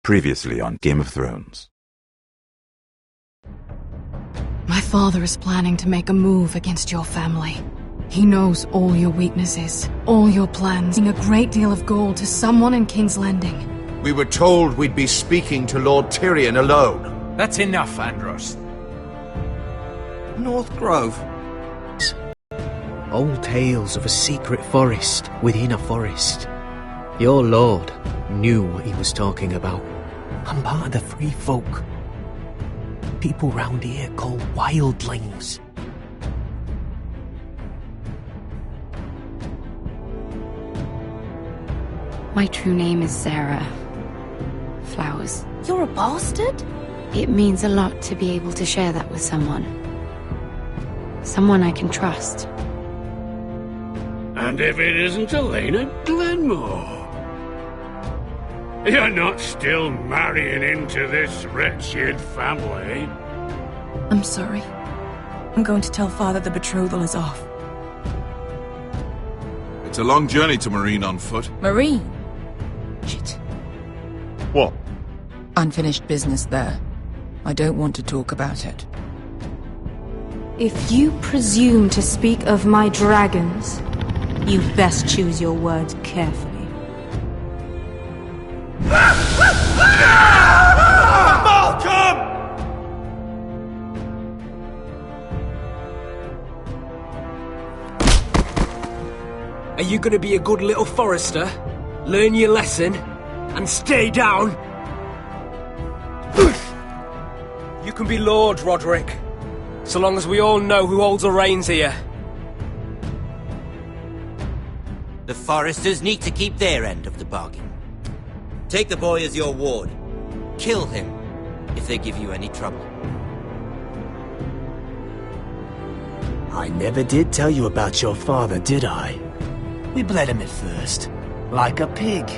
Previously on Game of Thrones. My father is planning to make a move against your family. He knows all your weaknesses, all your plans, a great deal of gold to someone in King's Landing. We were told we'd be speaking to Lord Tyrion alone. That's enough, Andros. North Grove. Old tales of a secret forest within a forest. Your lord knew what he was talking about. I'm part of the free folk. People round here called wildlings. My true name is Sarah Flowers. You're a bastard? It means a lot to be able to share that with someone. Someone I can trust. And if it isn't Elena Glenmore? You're not still marrying into this wretched family? I'm sorry. I'm going to tell Father the betrothal is off. It's a long journey to Marine on foot. Marine? Shit. What? Unfinished business there. I don't want to talk about it. If you presume to speak of my dragons, you best choose your words carefully. Malcolm! Are you gonna be a good little forester? Learn your lesson? And stay down? You can be Lord, Roderick. So long as we all know who holds the reins here. The Foresters need to keep their end of the bargain. Take the boy as your ward. Kill him if they give you any trouble. I never did tell you about your father, did I? We bled him at first, like a pig.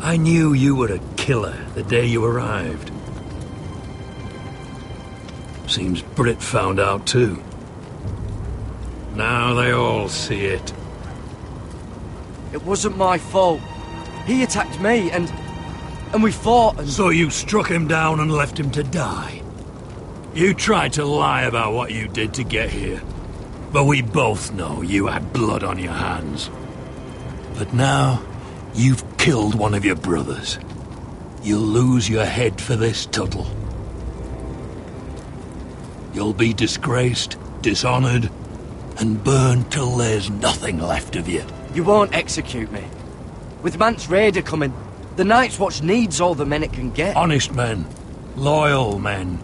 I knew you were a killer the day you arrived. Seems Britt found out too. Now they all see it. It wasn't my fault. He attacked me and we fought and... So you struck him down and left him to die. You tried to lie about what you did to get here. But we both know you had blood on your hands. But now, you've killed one of your brothers. You'll lose your head for this, Tuttle. You'll be disgraced, dishonoured, and burned till there's nothing left of you. You won't execute me. With Mance Rayder coming, the Night's Watch needs all the men it can get. Honest men. Loyal men.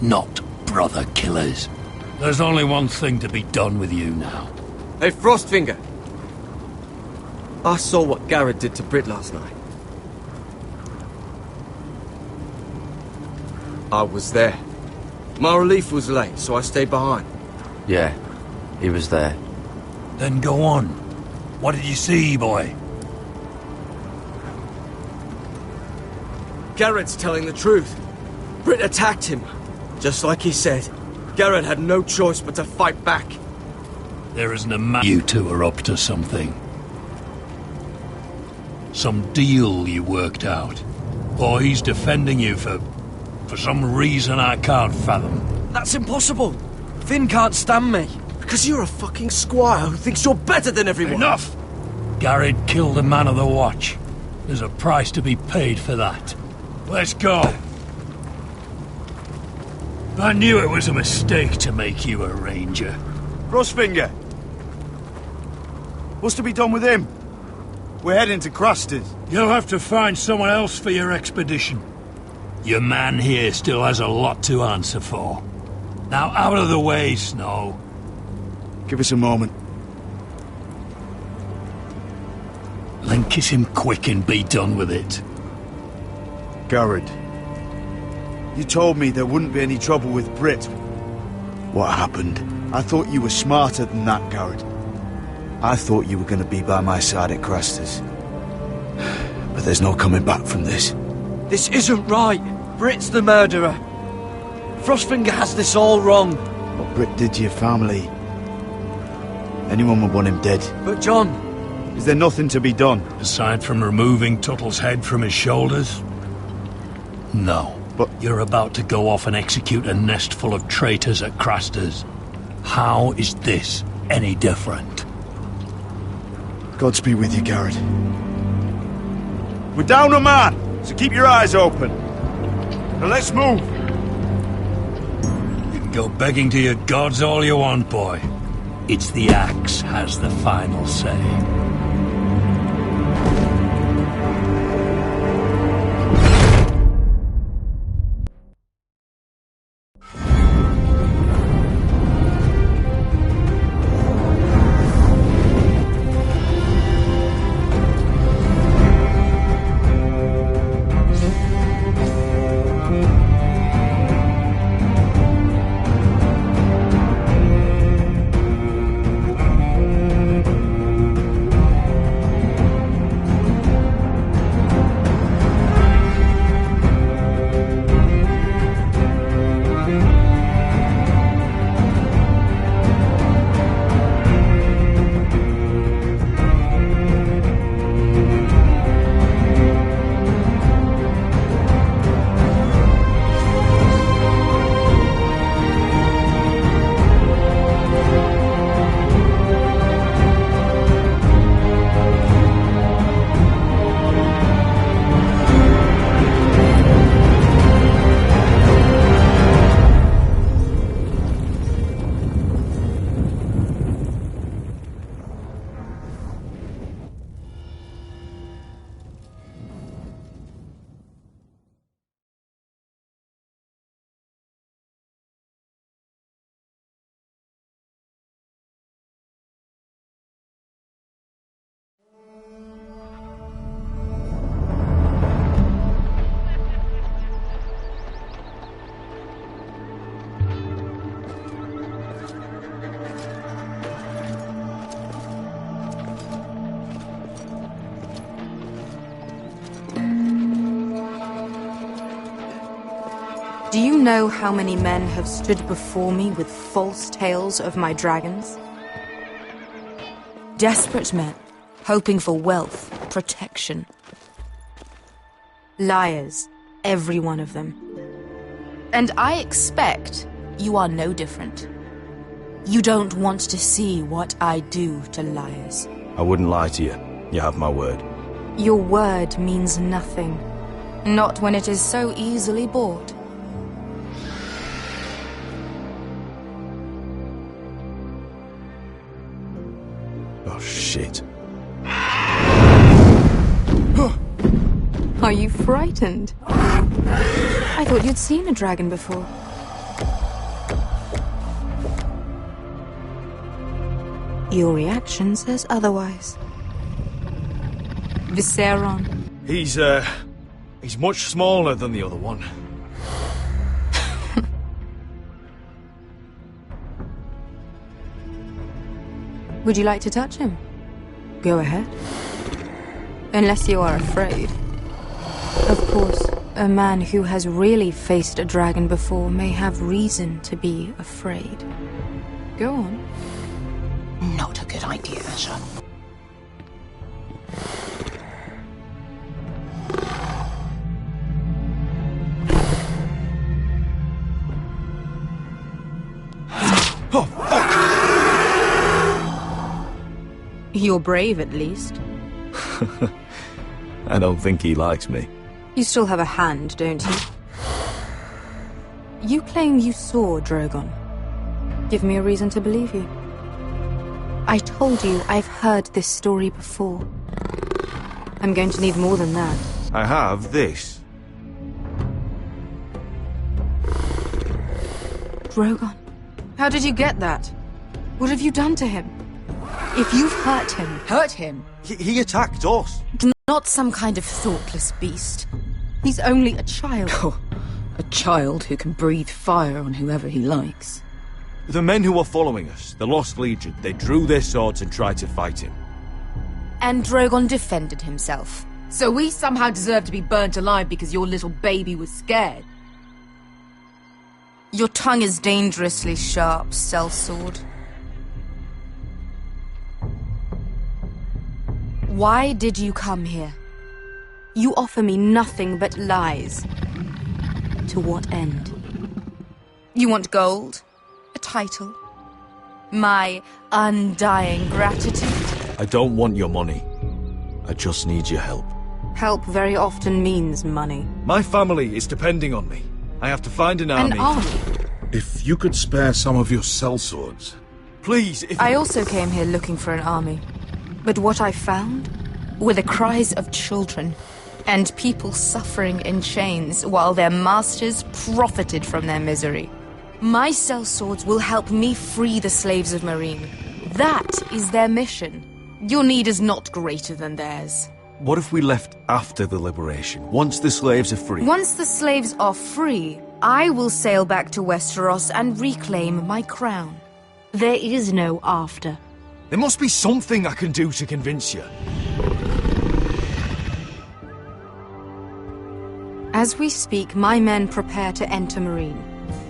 Not brother killers. There's only one thing to be done with you now. Hey, Frostfinger. I saw what Garrett did to Britt last night. I was there. My relief was late, so I stayed behind. Yeah, he was there. Then go on. What did you see, boy? Garrett's telling the truth. Britt attacked him. Just like he said. Garrett had no choice but to fight back. There isn't a man. You two are up to something. Some deal you worked out. Or he's defending you for some reason I can't fathom. That's impossible. Finn can't stand me. Because you're a fucking squire who thinks you're better than everyone. Enough! Garrett killed a man of the Watch. There's a price to be paid for that. Let's go. I knew it was a mistake to make you a ranger. Frostfinger! What's to be done with him? We're heading to Craster's. You'll have to find someone else for your expedition. Your man here still has a lot to answer for. Now out of the way, Snow. Give us a moment. Then kiss him quick and be done with it. Garrett, you told me there wouldn't be any trouble with Brit. What happened? I thought you were smarter than that, Garrett. I thought you were going to be by my side at Craster's. But there's no coming back from this. This isn't right. Brit's the murderer. Frostfinger has this all wrong. What Brit did to your family, anyone would want him dead. But John... Is there nothing to be done? Aside from removing Tuttle's head from his shoulders? No. But you're about to go off and execute a nest full of traitors at Craster's. How is this any different? Godspeed with you, Garrett. We're down a man, so keep your eyes open. Now let's move. You can go begging to your gods all you want, boy. It's the axe has the final say. Do you know how many men have stood before me with false tales of my dragons? Desperate men, hoping for wealth, protection. Liars, every one of them. And I expect you are no different. You don't want to see what I do to liars. I wouldn't lie to you. You have my word. Your word means nothing. Not when it is so easily bought. Oh, shit. Are you frightened? I thought you'd seen a dragon before. Your reaction says otherwise. Viserion. He's much smaller than the other one. Would you like to touch him? Go ahead. Unless you are afraid. Of course, a man who has really faced a dragon before may have reason to be afraid. Go on. Not a good idea, sir. You're brave, at least. I don't think he likes me. You still have a hand, don't you? You claim you saw Drogon. Give me a reason to believe you. I told you I've heard this story before. I'm going to need more than that. I have this. Drogon? How did you get that? What have you done to him? If you've hurt him... Hurt him? He attacked us. Not some kind of thoughtless beast. He's only a child. Oh, a child who can breathe fire on whoever he likes. The men who were following us, the Lost Legion, they drew their swords and tried to fight him. And Drogon defended himself. So we somehow deserve to be burnt alive because your little baby was scared. Your tongue is dangerously sharp, sellsword. Why did you come here? You offer me nothing but lies. To what end? You want gold? A title? My undying gratitude? I don't want your money. I just need your help. Help very often means money. My family is depending on me. I have to find an army. An army? If you could spare some of your sellswords. Please, if... I also came here looking for an army. But what I found were the cries of children and people suffering in chains while their masters profited from their misery. My sellswords will help me free the slaves of Meereen. That is their mission. Your need is not greater than theirs. What if we left after the liberation, once the slaves are free? Once the slaves are free, I will sail back to Westeros and reclaim my crown. There is no after. There must be something I can do to convince you. As we speak, my men prepare to enter Meereen.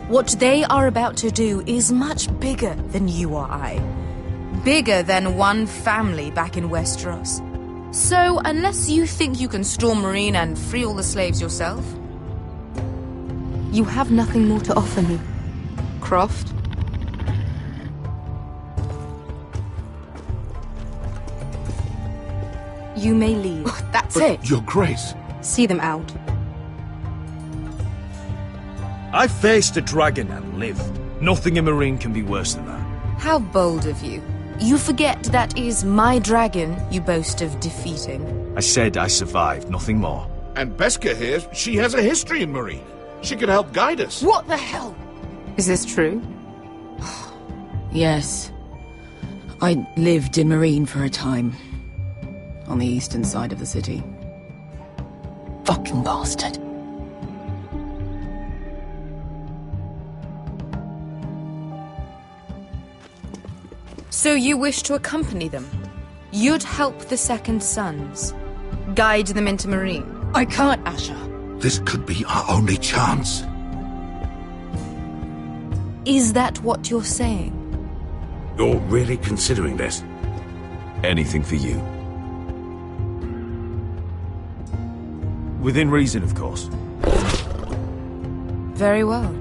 What they are about to do is much bigger than you or I. Bigger than one family back in Westeros. So, unless you think you can storm Meereen and free all the slaves yourself... You have nothing more to offer me, Croft. You may leave. That's it. Your Grace. See them out. I faced a dragon and lived. Nothing in Meereen can be worse than that. How bold of you. You forget that is my dragon you boast of defeating. I said I survived, nothing more. And Beskha here, she has a history in Meereen. She could help guide us. What the hell? Is this true? Yes. I lived in Meereen for a time. On the eastern side of the city. Fucking bastard. So you wish to accompany them? You'd help the Second Sons? Guide them into Meereen? I can't, Asher. This could be our only chance. Is that what you're saying? You're really considering this? Anything for you. Within reason, of course. Very well.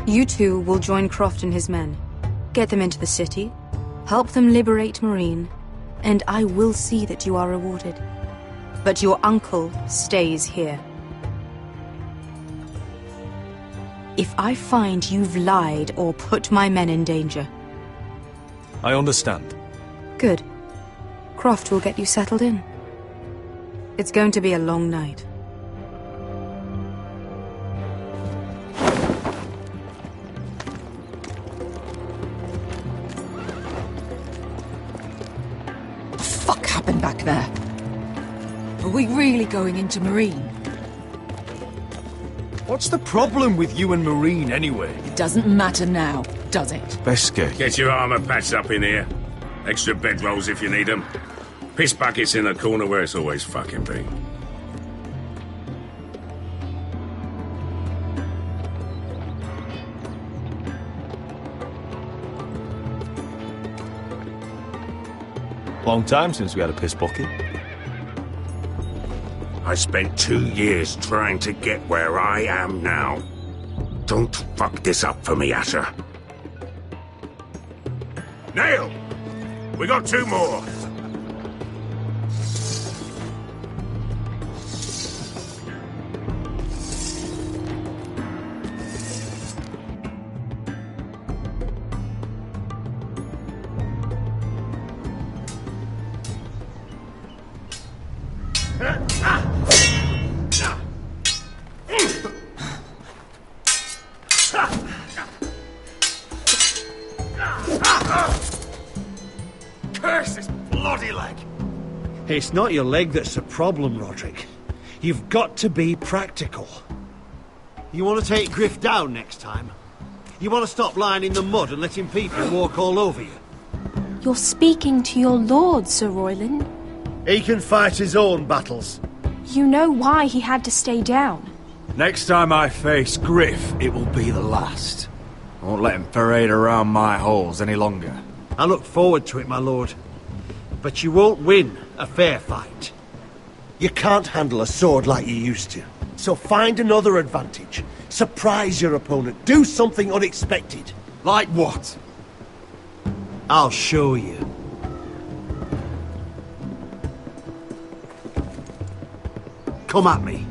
You two will join Croft and his men. Get them into the city, help them liberate Meereen, and I will see that you are rewarded. But your uncle stays here. If I find you've lied or put my men in danger... I understand. Good. Croft will get you settled in. It's going to be a long night. What the fuck happened back there? Are we really going into Meereen? What's the problem with you and Meereen, anyway? It doesn't matter now, does it? Beskha. Get your armor patched up in here. Extra bedrolls if you need them. Piss buckets in the corner where it's always fucking been. Long time since we had a piss bucket. I spent 2 years trying to get where I am now. Don't fuck this up for me, Asher. Nail! We got 2 more! It's not your leg that's the problem, Roderick. You've got to be practical. You want to take Griff down next time? You want to stop lying in the mud and letting people walk all over you? You're speaking to your lord, Sir Royland. He can fight his own battles. You know why he had to stay down. Next time I face Griff, it will be the last. I won't let him parade around my halls any longer. I look forward to it, my lord. But you won't win a fair fight. You can't handle a sword like you used to. So find another advantage. Surprise your opponent. Do something unexpected. Like what? I'll show you. Come at me.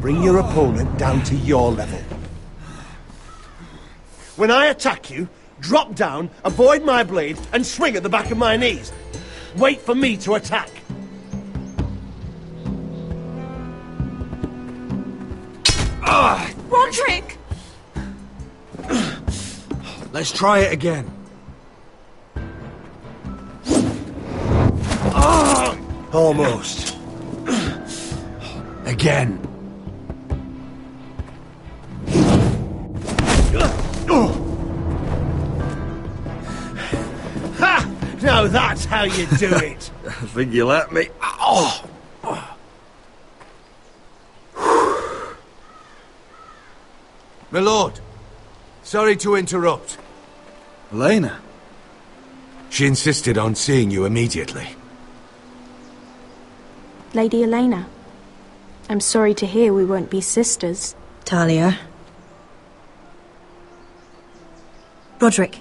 Bring your opponent down to your level. When I attack you, drop down, avoid my blade, and swing at the back of my knees. Wait for me to attack. Roderick! Let's try it again. Almost. Again. Ha! Now that's how you do it. I think you let me. Oh! My lord, sorry to interrupt. Elena? She insisted on seeing you immediately. Lady Elena, I'm sorry to hear we won't be sisters. Talia. Roderick.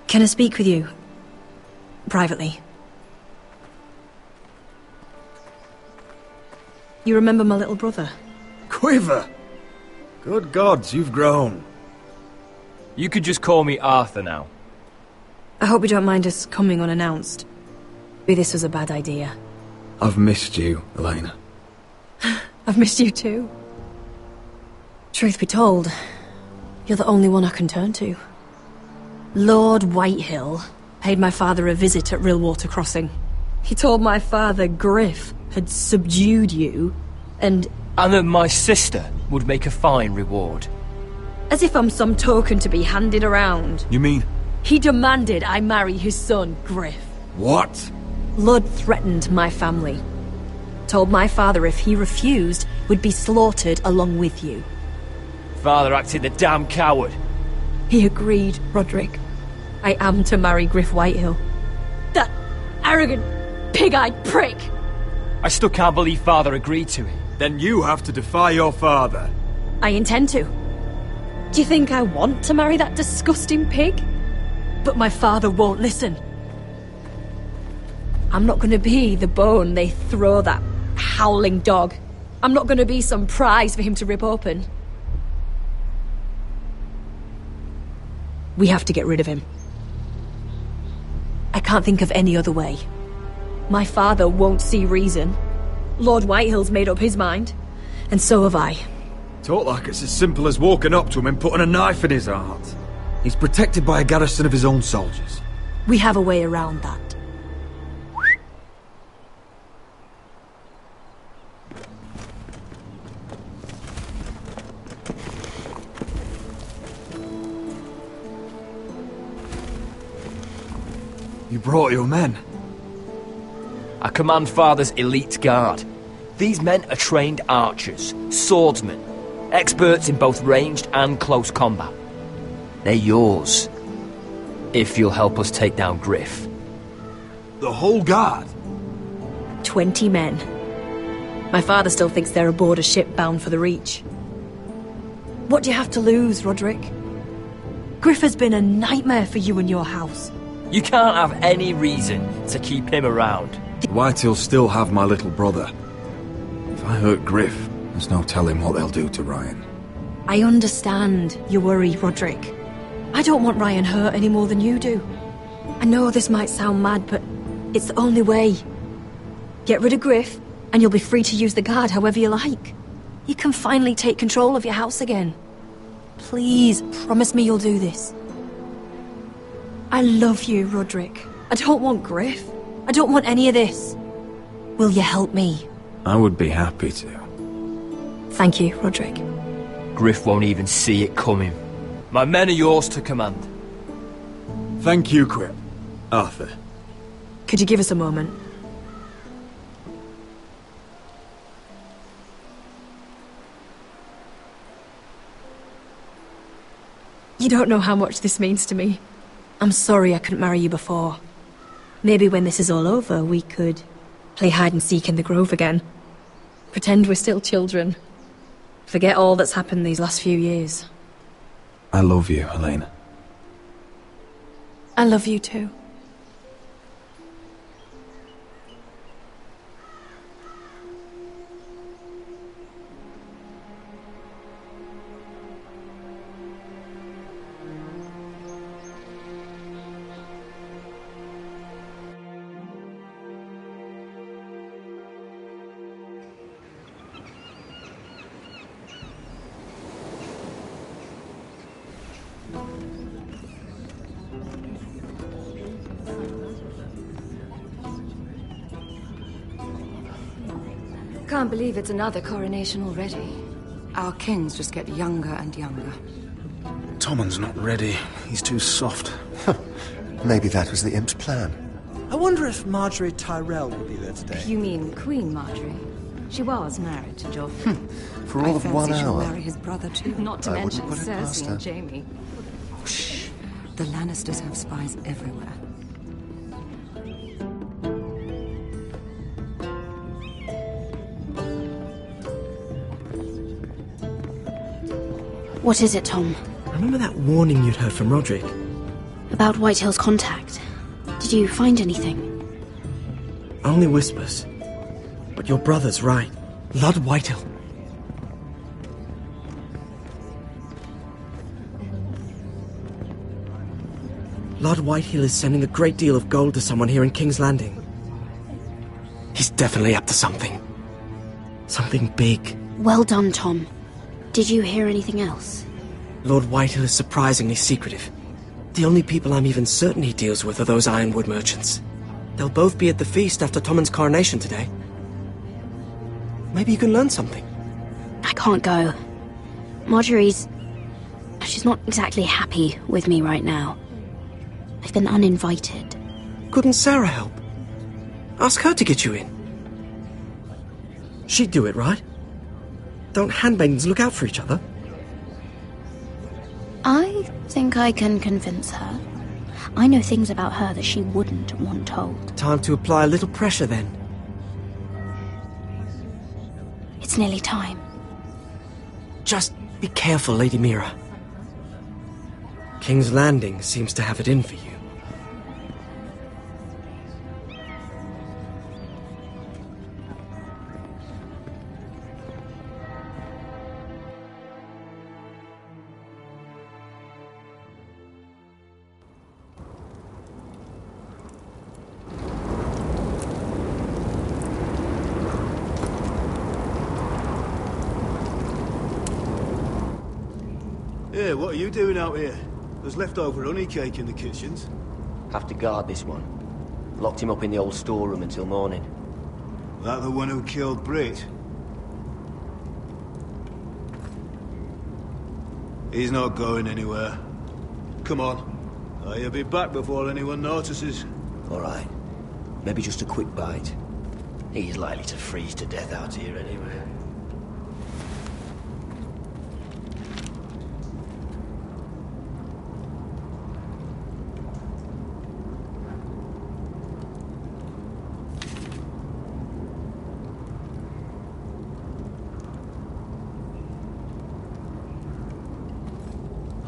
Can I speak with you? Privately. You remember my little brother? Quiver! Good gods, you've grown. You could just call me Arthur now. I hope you don't mind us coming unannounced. Maybe this was a bad idea. I've missed you, Elena. I've missed you too. Truth be told, you're the only one I can turn to. Lord Whitehill paid my father a visit at Rillwater Crossing. He told my father Griff had subdued you, and that my sister would make a fine reward. As if I'm some token to be handed around. You mean? He demanded I marry his son, Griff. What? Lord threatened my family. Told my father if he refused, would be slaughtered along with you. Father acted the damn coward. He agreed, Roderick. I am to marry Griff Whitehill. That arrogant, pig-eyed prick! I still can't believe Father agreed to it. Then you have to defy your father. I intend to. Do you think I want to marry that disgusting pig? But my father won't listen. I'm not going to be the bone they throw that howling dog. I'm not going to be some prize for him to rip open. We have to get rid of him. I can't think of any other way. My father won't see reason. Lord Whitehill's made up his mind, and so have I. Talk like it's as simple as walking up to him and putting a knife in his heart. He's protected by a garrison of his own soldiers. We have a way around that. You brought your men. I command Father's elite guard. These men are trained archers, swordsmen, experts in both ranged and close combat. They're yours, if you'll help us take down Griff. The whole guard? 20 men. My father still thinks they're aboard a ship bound for the Reach. What do you have to lose, Roderick? Griff has been a nightmare for you and your house. You can't have any reason to keep him around. Whitehills still have my little brother. If I hurt Griff, there's no telling what they'll do to Ryan. I understand your worry, Roderick. I don't want Ryan hurt any more than you do. I know this might sound mad, but it's the only way. Get rid of Griff, and you'll be free to use the guard however you like. You can finally take control of your house again. Please, promise me you'll do this. I love you, Roderick. I don't want Griff. I don't want any of this. Will you help me? I would be happy to. Thank you, Roderick. Griff won't even see it coming. My men are yours to command. Thank you, Quip. Arthur. Could you give us a moment? You don't know how much this means to me. I'm sorry I couldn't marry you before. Maybe when this is all over, we could play hide-and-seek in the Grove again. Pretend we're still children. Forget all that's happened these last few years. I love you, Helena. I love you too. Can't believe it's another coronation already. Our kings just get younger and younger. Tommen's not ready. He's too soft. Maybe that was the imp's plan. I wonder if Marjorie Tyrell will be there today. You mean Queen Marjorie? She was married to Joffrey. For all of 1 she'll hour. marry his brother too. Not to I wouldn't mention put it past Cersei her. and Jaime. Oh, shh. The Lannisters have spies everywhere. What is it, Tom? Remember that warning you'd heard from Roderick? About Whitehill's contact. Did you find anything? Only whispers. But your brother's right. Lord Whitehill. Lord Whitehill is sending a great deal of gold to someone here in King's Landing. He's definitely up to something. Something big. Well done, Tom. Did you hear anything else? Lord Whitehill is surprisingly secretive. The only people I'm even certain he deals with are those Ironwood merchants. They'll both be at the feast after Tommen's coronation today. Maybe you can learn something. I can't go. Marjorie's... she's not exactly happy with me right now. I've been uninvited. Couldn't Sarah help? Ask her to get you in. She'd do it, right? Don't handmaidens look out for each other? I think I can convince her. I know things about her that she wouldn't want told. Time to apply a little pressure then. It's nearly time. Just be careful, Lady Mira. King's Landing seems to have it in for you. Yeah, what are you doing out here? There's leftover honey cake in the kitchens. Have to guard this one. Locked him up in the old storeroom until morning. That the one who killed Brit? He's not going anywhere. Come on. He'll be back before anyone notices. All right. Maybe just a quick bite. He's likely to freeze to death out here anyway.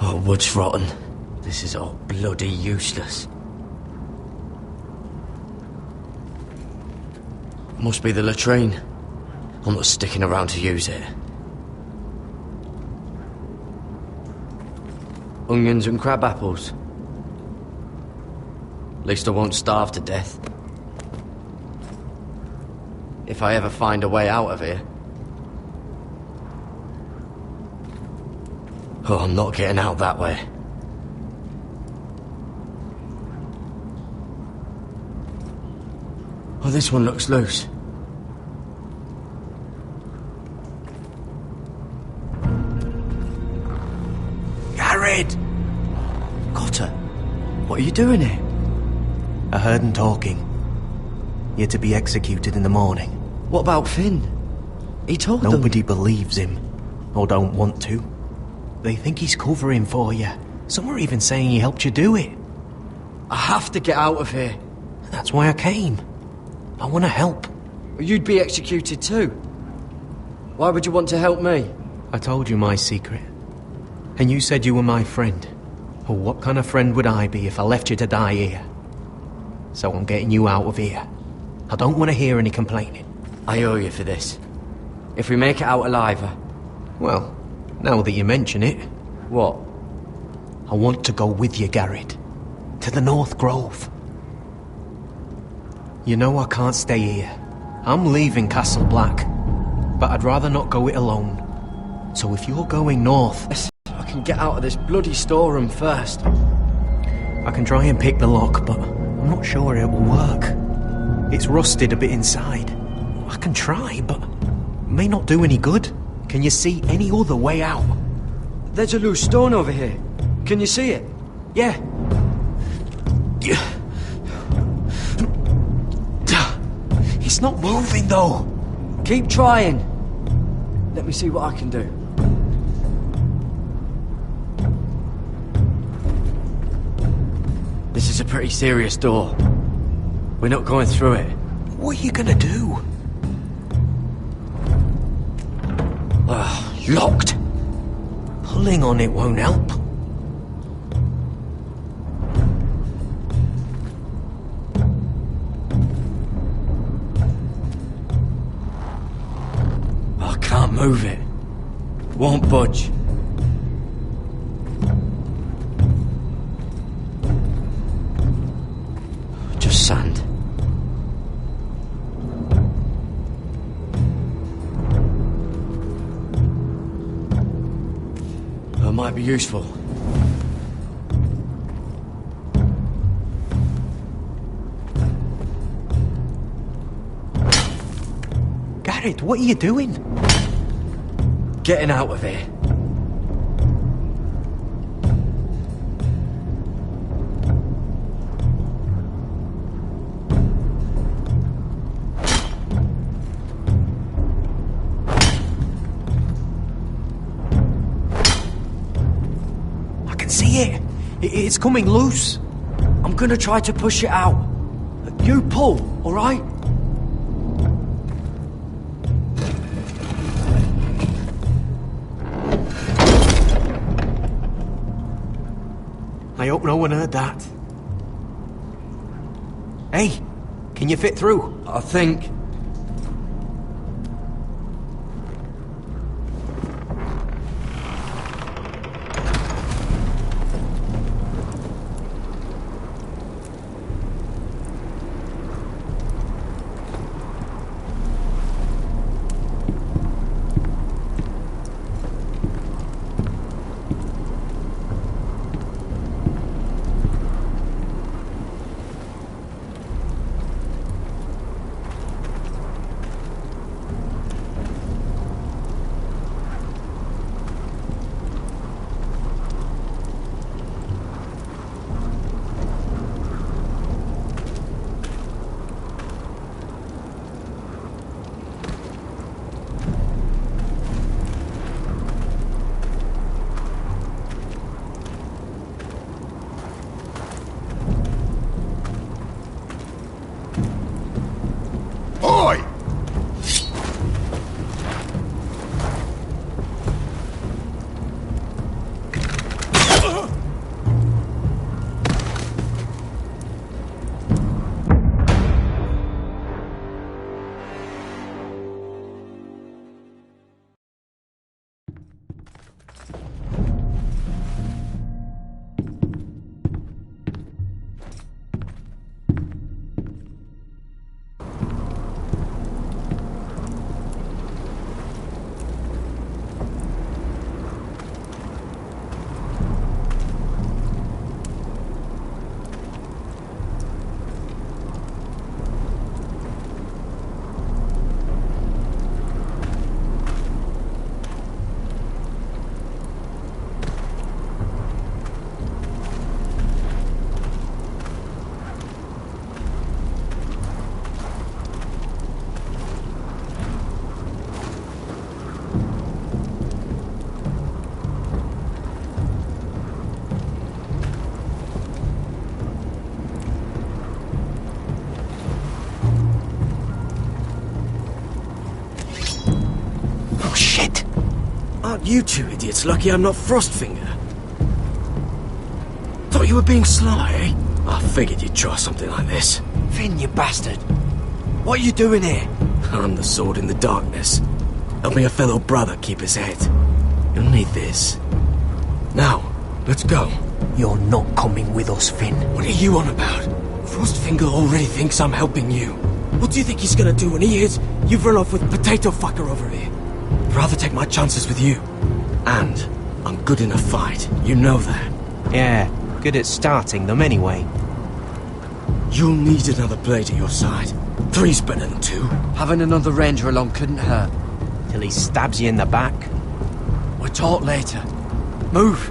Oh, wood's rotten. This is all bloody useless. Must be the latrine. I'm not sticking around to use it. Onions and crab apples. At least I won't starve to death. If I ever find a way out of here. Oh, I'm not getting out that way. Oh, this one looks loose. Gared! Cotter, what are you doing here? I heard him talking. You're to be executed in the morning. What about Finn? He told them... Nobody believes him, or don't want to. They think he's covering for you. Some are even saying he helped you do it. I have to get out of here. That's why I came. I want to help. You'd be executed too. Why would you want to help me? I told you my secret. And you said you were my friend. Well, what kind of friend would I be if I left you to die here? So I'm getting you out of here. I don't want to hear any complaining. I owe you for this. If we make it out alive... Well, now that you mention it... What? I want to go with you, Gared. To the North Grove. You know I can't stay here. I'm leaving Castle Black. But I'd rather not go it alone. So if you're going north... I can get out of this bloody storeroom first. I can try and pick the lock, but I'm not sure it will work. It's rusted a bit inside. I can try, but it may not do any good. Can you see any other way out? There's a loose stone over here. Can you see it? Yeah. It's not moving, though. Keep trying. Let me see what I can do. This is a pretty serious door. We're not going through it. What are you gonna do? Locked. Pulling on it won't help. I can't move it. Won't budge. Just sand. That might be useful. Gared, what are you doing? Getting out of here. See it? It's coming loose. I'm gonna try to push it out. You pull, all right? I hope no one heard that. Hey, can you fit through? I think. Aren't you two idiots lucky I'm not Frostfinger? Thought you were being sly, eh? I figured you'd try something like this. Finn, you bastard! What are you doing here? I'm the sword in the darkness. Helping a fellow brother keep his head. You'll need this. Now, let's go. You're not coming with us, Finn. What are you on about? Frostfinger already thinks I'm helping you. What do you think he's gonna do when he hears you've run off with Potato Fucker over here? I'd rather take my chances with you. And I'm good in a fight. You know that. Yeah, good at starting them anyway. You'll need another blade at your side. 3's better than 2. Having another ranger along couldn't hurt. Till he stabs you in the back. We'll talk later. Move!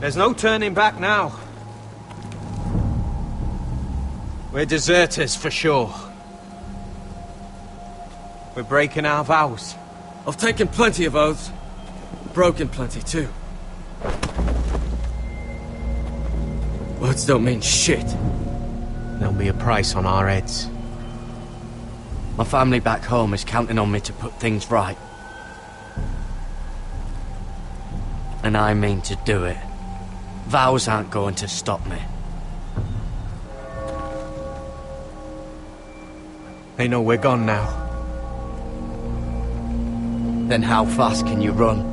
There's no turning back now. We're deserters for sure. We're breaking our vows. I've taken plenty of oaths. Broken plenty too. Words don't mean shit. There'll be a price on our heads. My family back home is counting on me to put things right. And I mean to do it. Vows aren't going to stop me. They know we're gone now. Then how fast can you run?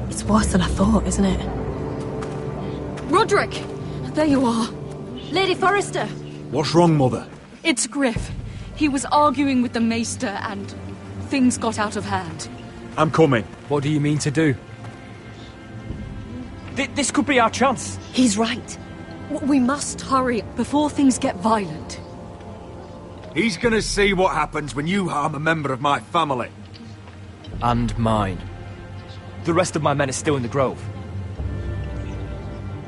It's worse than I thought, isn't it? Roderick! There you are. Lady Forrester! What's wrong, Mother? It's Griff. He was arguing with the Maester and things got out of hand. I'm coming. What do you mean to do? This could be our chance. He's right. We must hurry before things get violent. He's gonna see what happens when you harm a member of my family. And mine. The rest of my men are still in the grove.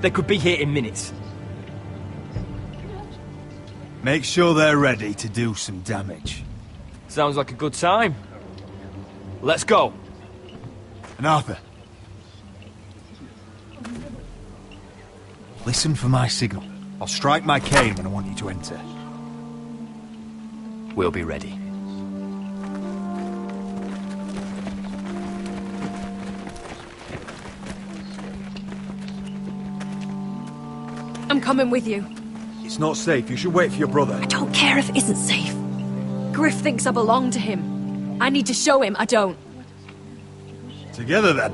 They could be here in minutes. Make sure they're ready to do some damage. Sounds like a good time. Let's go. And Arthur. Listen for my signal. I'll strike my cane when I want you to enter. We'll be ready. I'm coming with you. It's not safe. You should wait for your brother. I don't care if it isn't safe. Griff thinks I belong to him. I need to show him I don't. Together, then.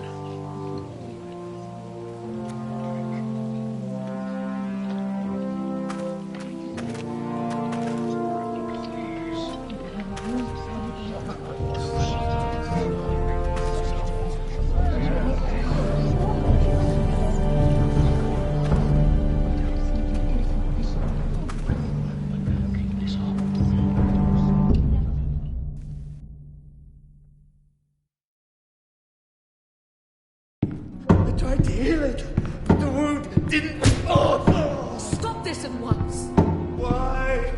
Tried to heal it, but the wound didn't. Stop this at once. Why?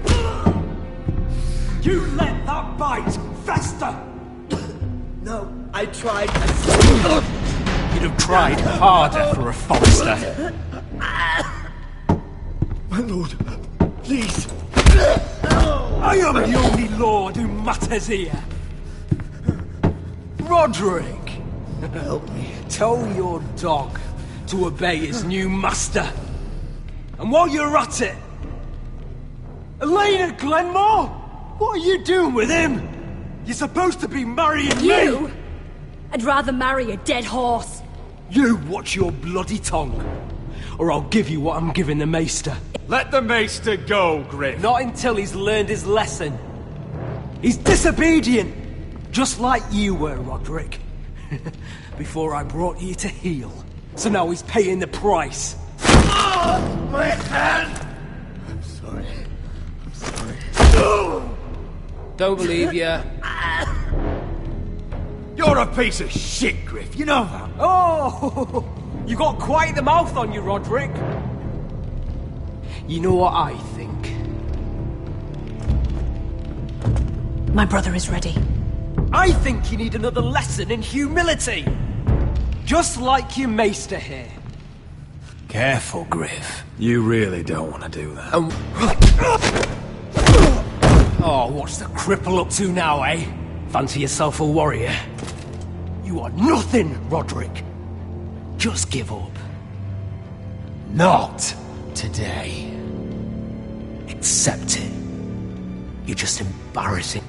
You let that bite fester! No, I tried. You'd have tried harder for a Forrester. My lord, please, I am the only lord who matters here. Roderick, help me. Tell your dog to obey his new master. And while you're at it, Elena Glenmore, what are you doing with him? You're supposed to be marrying me. I'd rather marry a dead horse. You watch your bloody tongue, or I'll give you what I'm giving the Maester. Let the Maester go, Griff. Not until he's learned his lesson. He's disobedient, just like you were, Roderick. Before I brought you to heel. So now he's paying the price. Oh, my hand! I'm sorry. Don't believe you. You're a piece of shit, Griff. You know that. Oh, you got quite the mouth on you, Roderick. You know what I think? My brother is ready. I think you need another lesson in humility. Just like your Maester here. Careful, Griff. You really don't want to do that. Oh, what's the cripple up to now, eh? Fancy yourself a warrior? You are nothing, Roderick. Just give up. Not today. Accept it. You're just embarrassing.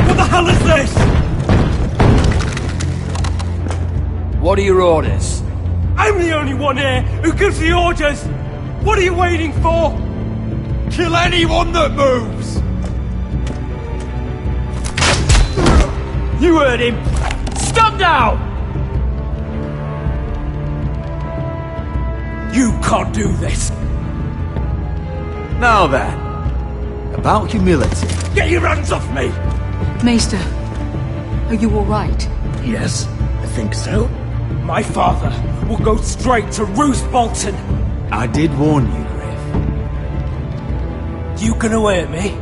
What the hell is this? What are your orders? I'm the only one here who gives the orders! What are you waiting for? Kill anyone that moves! You heard him! Stand down! You can't do this! Now then, about humility. Get your hands off me! Maester, are you all right? Yes, I think so. My father will go straight to Roose Bolton. I did warn you, Griff. You gonna hurt me?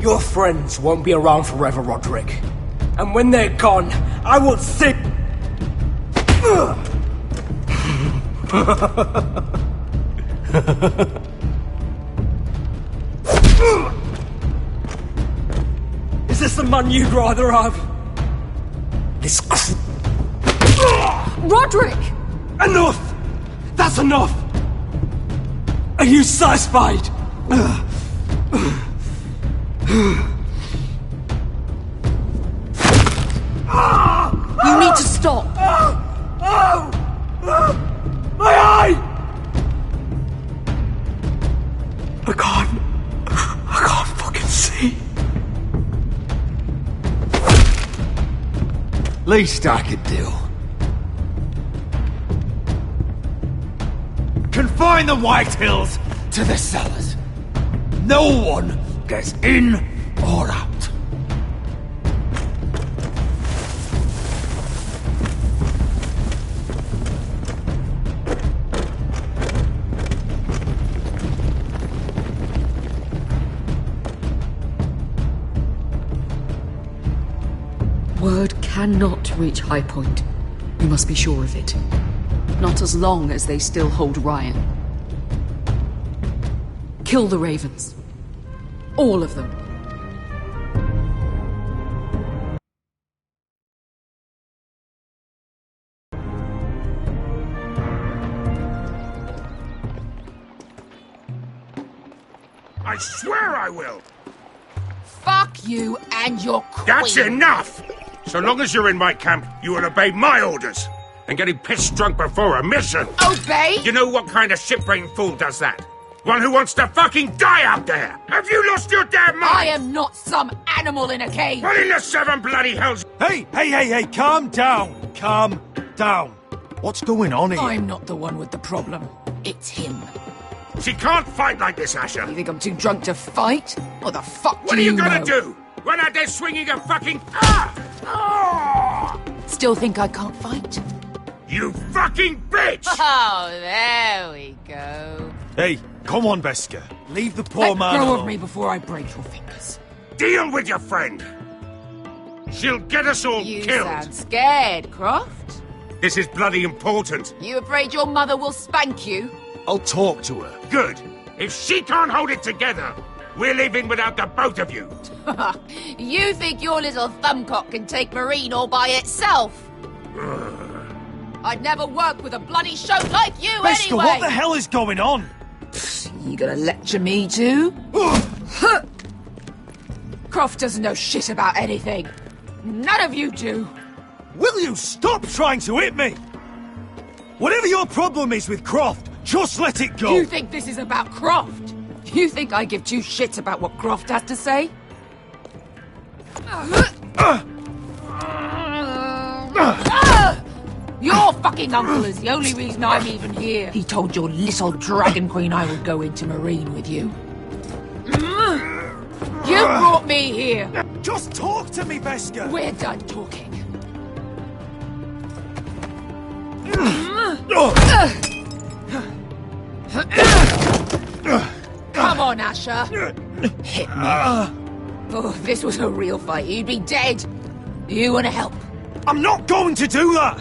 Your friends won't be around forever, Roderick. And when they're gone, I will sit... Is this the man you'd rather have? This Roderick! Enough! That's enough! Are you satisfied? You need to stop! My eye! I can't fucking see. Least I could do. Confine the White Hills to the cellars. No one gets in or out. Word cannot reach High Point. You must be sure of it. Not as long as they still hold Ryan. Kill the Ravens. All of them. I swear I will! Fuck you and your queen. That's enough! So long as you're in my camp, you will obey my orders. And getting pissed drunk before a mission. Obey? You know what kind of ship-brained fool does that? One who wants to fucking die out there! Have you lost your damn mind? I am not some animal in a cage. What in the seven bloody hells? Hey, calm down. Calm down. What's going on here? I'm not the one with the problem. It's him. She can't fight like this, Asher. You think I'm too drunk to fight? What the fuck What do are you know? gonna do? Run out there swinging a fucking... Still think I can't fight? You fucking bitch! Oh, there we go. Hey, come on, Beskha. Leave the poor Let man go alone. of me before I break your fingers. Deal with your friend. She'll get us all You killed. sound scared, Croft. This is bloody important. You afraid your mother will spank you? I'll talk to her. Good. If she can't hold it together, we're leaving without the both of you. You think your little thumbcock can take Marine all by itself? I'd never work with a bloody show like you Beskha, anyway! what the hell is going on? You gonna lecture me too? Croft doesn't know shit about anything. None of you do. Will you stop trying to hit me? Whatever your problem is with Croft, just let it go. You think this is about Croft? You think I give two shits about what Croft has to say? Your fucking uncle is the only reason I'm even here. He told your little dragon queen I would go into Marine with you. You brought me here. Just talk to me, Beskha. We're done talking. Come on, Asher. Hit me. Oh, if this was a real fight, you'd be dead. You want to help? I'm not going to do that.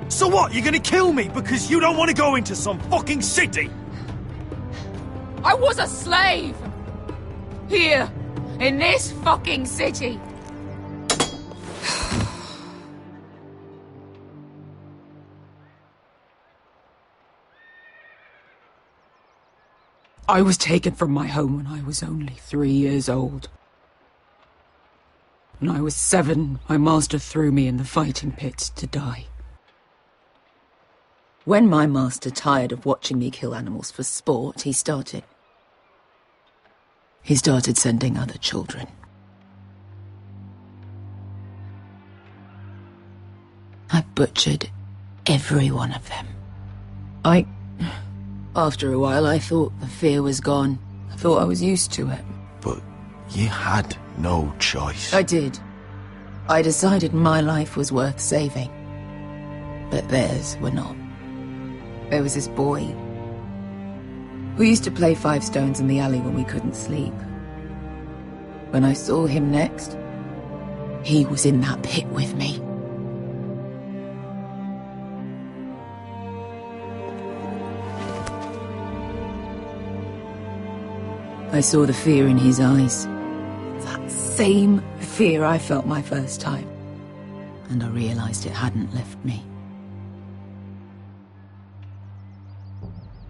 So what, you're gonna kill me because you don't want to go into some fucking city? I was a slave! Here, in this fucking city. I was taken from my home when I was only 3 years old. When I was 7, my master threw me in the fighting pit to die. When my master tired of watching me kill animals for sport, he started sending other children. I butchered every one of them. After a while, I thought the fear was gone. I thought I was used to it. But you had no choice. I did. I decided my life was worth saving. But theirs were not. There was this boy who used to play 5 stones in the alley when we couldn't sleep. When I saw him next, he was in that pit with me. I saw the fear in his eyes. That same fear I felt my first time. And I realized it hadn't left me.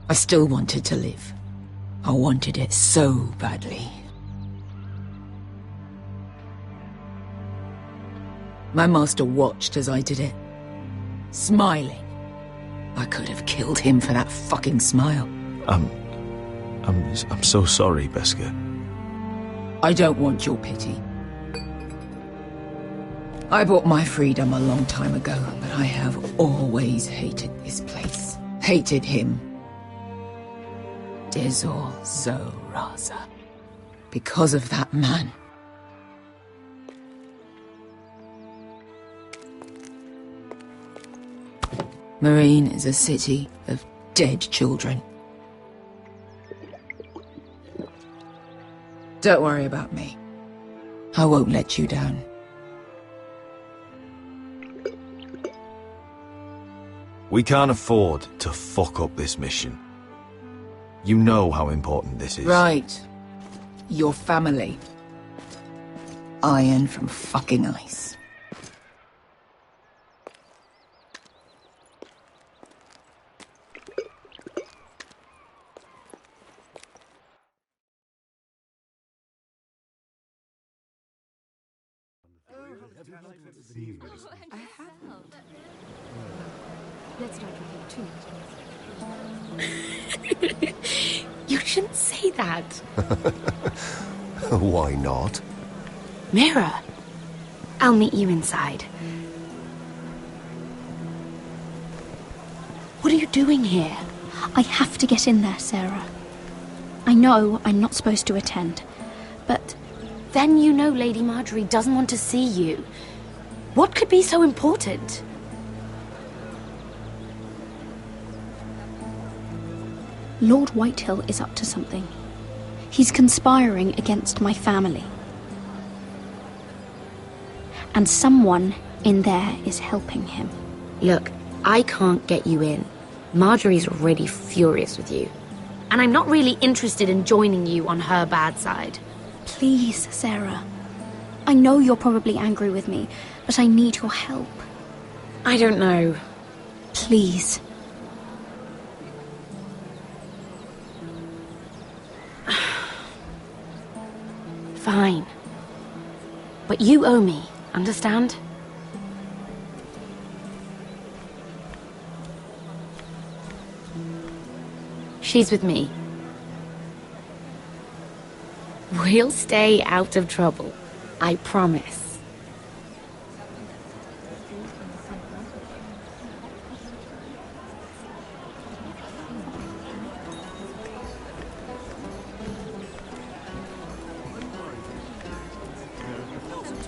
I still wanted to live. I wanted it so badly. My master watched as I did it, smiling. I could have killed him for that fucking smile. I'm so sorry, Beskha. I don't want your pity. I bought my freedom a long time ago, but I have always hated this place. Hated him. Dizor Zoraza. Because of that man. Marine is a city of dead children. Don't worry about me. I won't let you down. We can't afford to fuck up this mission. You know how important this is. Right. Your family. Iron from fucking ice. Let's start with you too. You shouldn't say that. Why not? Mira, I'll meet you inside. What are you doing here? I have to get in there, Sarah. I know I'm not supposed to attend, but Then you know Lady Marjorie doesn't want to see you. What could be so important? Lord Whitehill is up to something. He's conspiring against my family. And someone in there is helping him. Look, I can't get you in. Marjorie's already furious with you. And I'm not really interested in joining you on her bad side. Please, Sarah. I know you're probably angry with me, but I need your help. I don't know. Please. Fine. But you owe me, understand? She's with me. We'll stay out of trouble. I promise.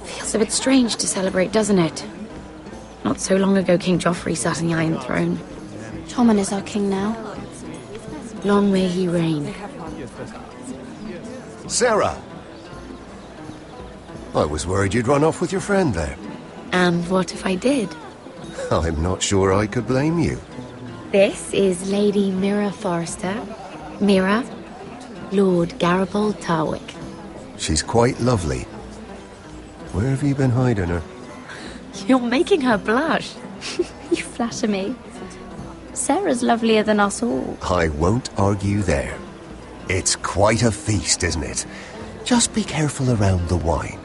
Feels a bit strange to celebrate, doesn't it? Not so long ago, King Joffrey sat on the Iron Throne. Tommen is our king now. Long may he reign. Sarah! I was worried you'd run off with your friend there. And what if I did? I'm not sure I could blame you. This is Lady Mira Forrester. Mira, Lord Garibald Tarwick. She's quite lovely. Where have you been hiding her? You're making her blush. You flatter me. Sarah's lovelier than us all. I won't argue there. It's quite a feast, isn't it? Just be careful around the wine.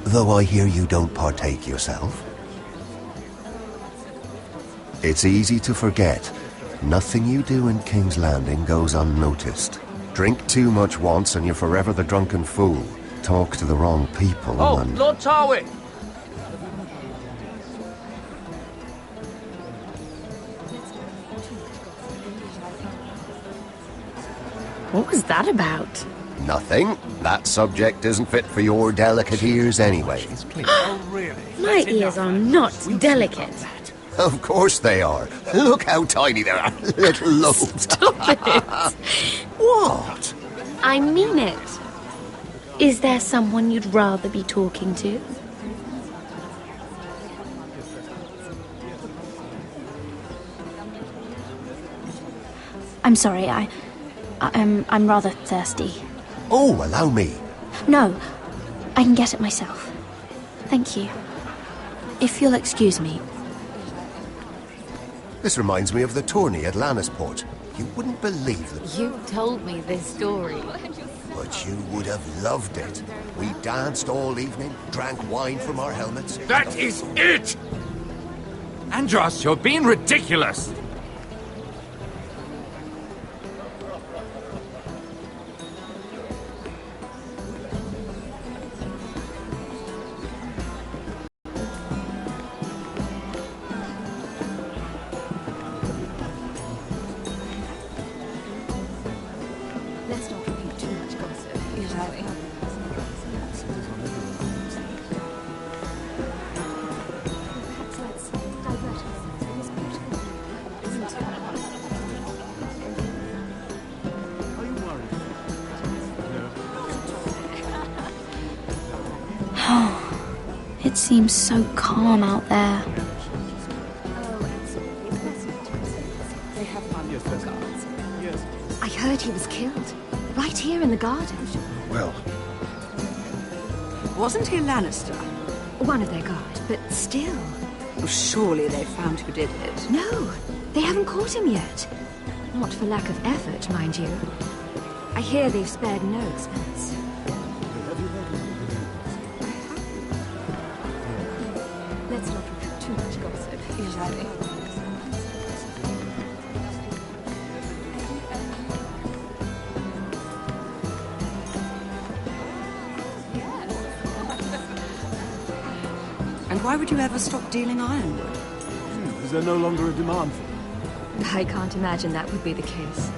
Though I hear you don't partake yourself. It's easy to forget. Nothing you do in King's Landing goes unnoticed. Drink too much once and you're forever the drunken fool. Talk to the wrong people and... Lord Tarwick! What was that about? Nothing. That subject isn't fit for your delicate ears anyway. My ears are not delicate. Of course they are. Look how tiny they are. Little lobes. Stop it! What? I mean it. Is there someone you'd rather be talking to? I'm sorry, I'm rather thirsty. Oh, allow me. No, I can get it myself. Thank you. If you'll excuse me. This reminds me of the tourney at Lannisport. You wouldn't believe it. You told me this story. But you would have loved it. We danced all evening, drank wine from our helmets. That is it! Andros, you're being ridiculous! Let's not repeat too much gossip, shall we? It seems so calm out there. I heard he was killed. Right here in the garden. Well... Wasn't he Lannister? One of their guard, but still. Well, surely they found who did it. No, they haven't caught him yet. Not for lack of effort, mind you. I hear they've spared no expense. Let's not repeat too much gossip, shall we? And why would you ever stop dealing ironwood? Is there no longer a demand for it? I can't imagine that would be the case.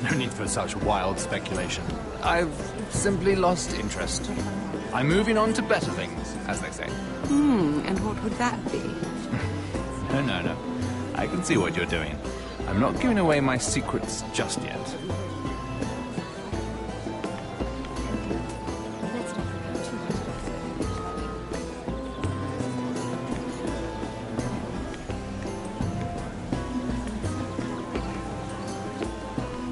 No need for such wild speculation. I've simply lost interest. I'm moving on to better things, as they say. And what would that be? No. I can see what you're doing. I'm not giving away my secrets just yet.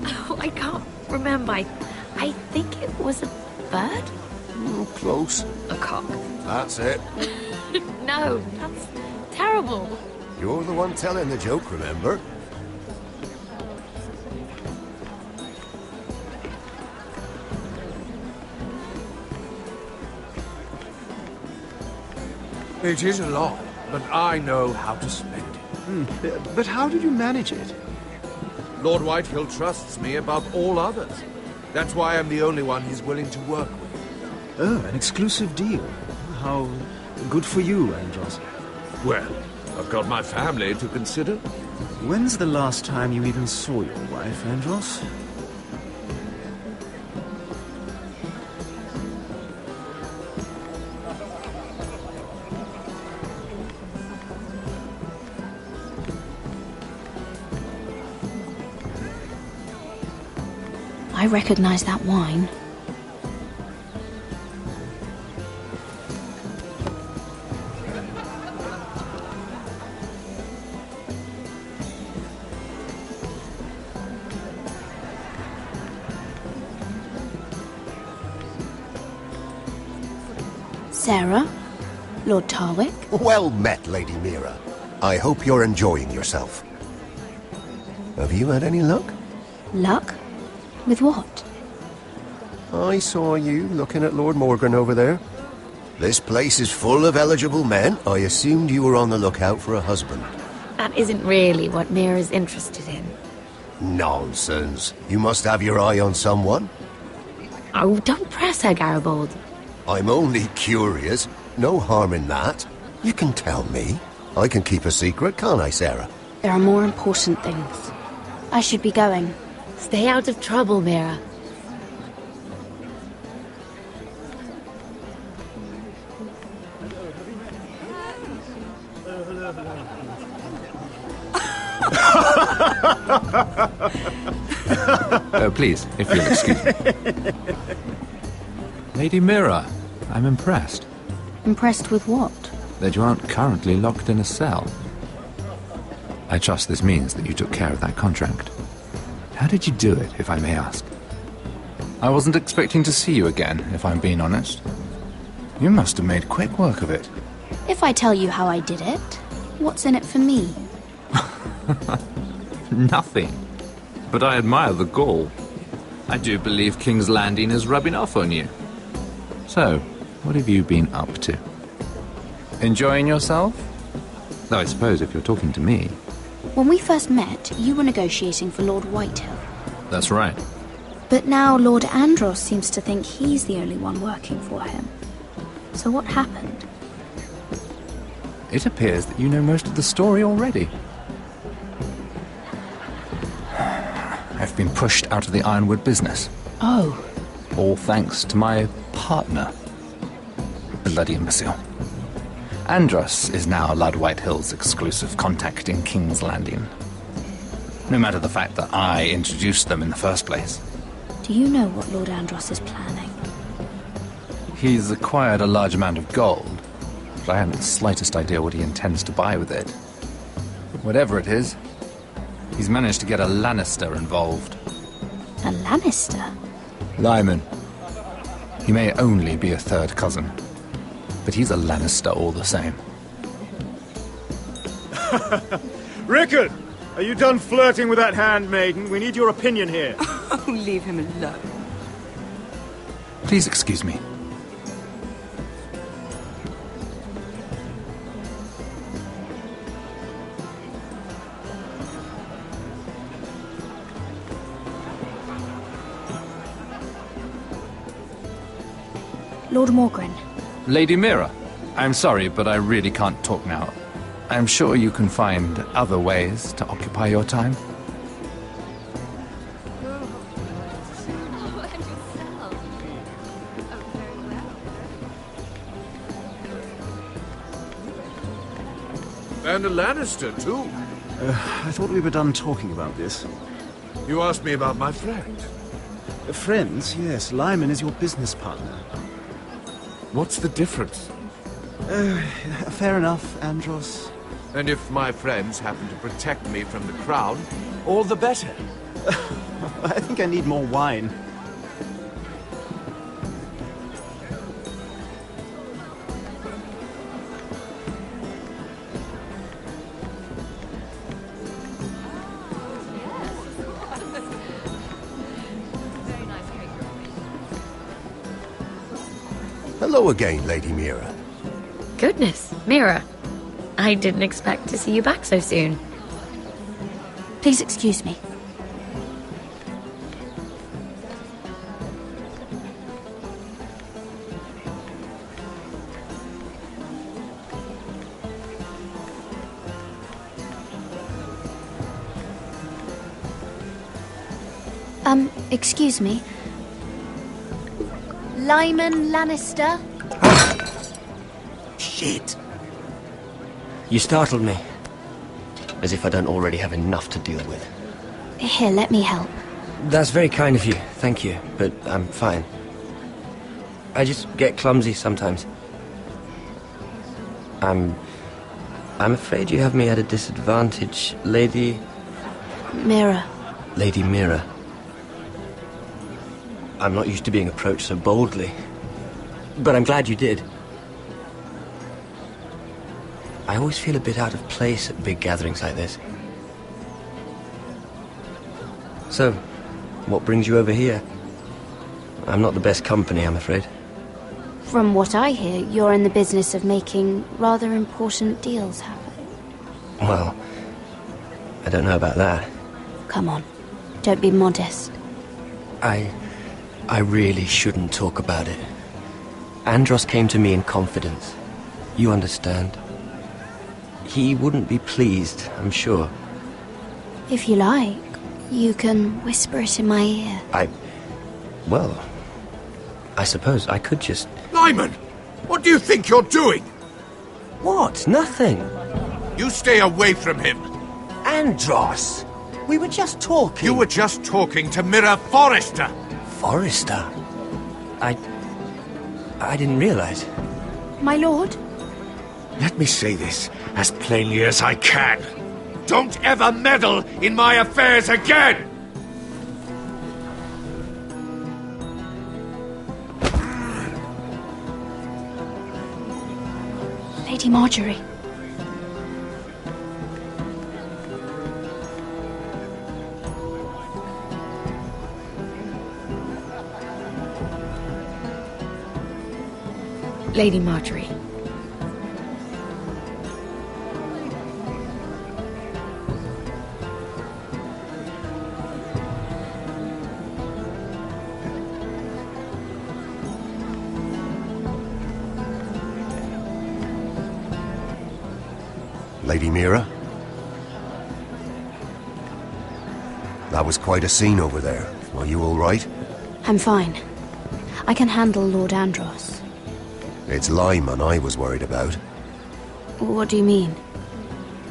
Oh, I can't remember. I think it was a bird? Close. A cock. That's it. No, that's terrible. You're the one telling the joke, remember? It is a lot, but I know how to spend it. But how did you manage it? Lord Whitehill trusts me above all others. That's why I'm the only one he's willing to work with. Oh, an exclusive deal. How good for you, Andros. Well, I've got my family to consider. When's the last time you even saw your wife, Andros? I recognize that wine. Sarah? Lord Tarwick? Well met, Lady Mira. I hope you're enjoying yourself. Have you had any luck? Luck? With what? I saw you looking at Lord Morgan over there. This place is full of eligible men. I assumed you were on the lookout for a husband. That isn't really what Mira's interested in. Nonsense. You must have your eye on someone. Oh, don't press her, Garibaldi. I'm only curious. No harm in that. You can tell me. I can keep a secret, can't I, Sarah? There are more important things. I should be going. Stay out of trouble, Mira. Please, if you'll excuse me. Lady Mira, I'm impressed. Impressed with what? That you aren't currently locked in a cell. I trust this means that you took care of that contract. How did you do it, if I may ask? I wasn't expecting to see you again, if I'm being honest. You must have made quick work of it. If I tell you how I did it, what's in it for me? Nothing. But I admire the gall. I do believe King's Landing is rubbing off on you. So, what have you been up to? Enjoying yourself? Though I suppose if you're talking to me... When we first met, you were negotiating for Lord Whitehill. That's right. But now Lord Andros seems to think he's the only one working for him. So what happened? It appears that you know most of the story already. I've been pushed out of the Ironwood business. Oh. All thanks to my partner. Bloody imbecile. Andros is now Lord Whitehill's exclusive contact in King's Landing. No matter the fact that I introduced them in the first place. Do you know what Lord Andros is planning? He's acquired a large amount of gold, but I haven't the slightest idea what he intends to buy with it. Whatever it is, he's managed to get a Lannister involved. A Lannister? Lyman. He may only be a third cousin, but he's a Lannister all the same. Rickard! Are you done flirting with that handmaiden? We need your opinion here. Oh, leave him alone. Please excuse me. Lord Morgan. Lady Mira, I'm sorry, but I really can't talk now. I'm sure you can find other ways to occupy your time. And a Lannister, too. I thought we were done talking about this. You asked me about my friend. Friends, yes. Lyman is your business partner. What's the difference? Fair enough, Andros. And if my friends happen to protect me from the crown, all the better. I think I need more wine. Hello again, Lady Mira. Goodness, Mira. I didn't expect to see you back so soon. Please excuse me. Excuse me. Lyman Lannister? Shit! You startled me. As if I don't already have enough to deal with. Here, let me help. That's very kind of you, thank you, but I'm fine. I just get clumsy sometimes. I'm afraid you have me at a disadvantage, Lady... Mira. Lady Mira. I'm not used to being approached so boldly. But I'm glad you did. I always feel a bit out of place at big gatherings like this. So, what brings you over here? I'm not the best company, I'm afraid. From what I hear, you're in the business of making rather important deals happen. Well, I don't know about that. Come on, don't be modest. I really shouldn't talk about it. Andros came to me in confidence. You understand? He wouldn't be pleased, I'm sure. If you like, you can whisper it in my ear. Well, I suppose I could just... Lyman! What do you think you're doing? What? Nothing. You stay away from him. Andros! We were just talking. You were just talking to Mira Forrester. Forrester? I didn't realize. My lord? Let me say this as plainly as I can. Don't ever meddle in my affairs again! Lady Marjorie. Lady Marjorie. Lady Mira? That was quite a scene over there. Are you all right? I'm fine. I can handle Lord Andros. It's Lyman I was worried about. What do you mean?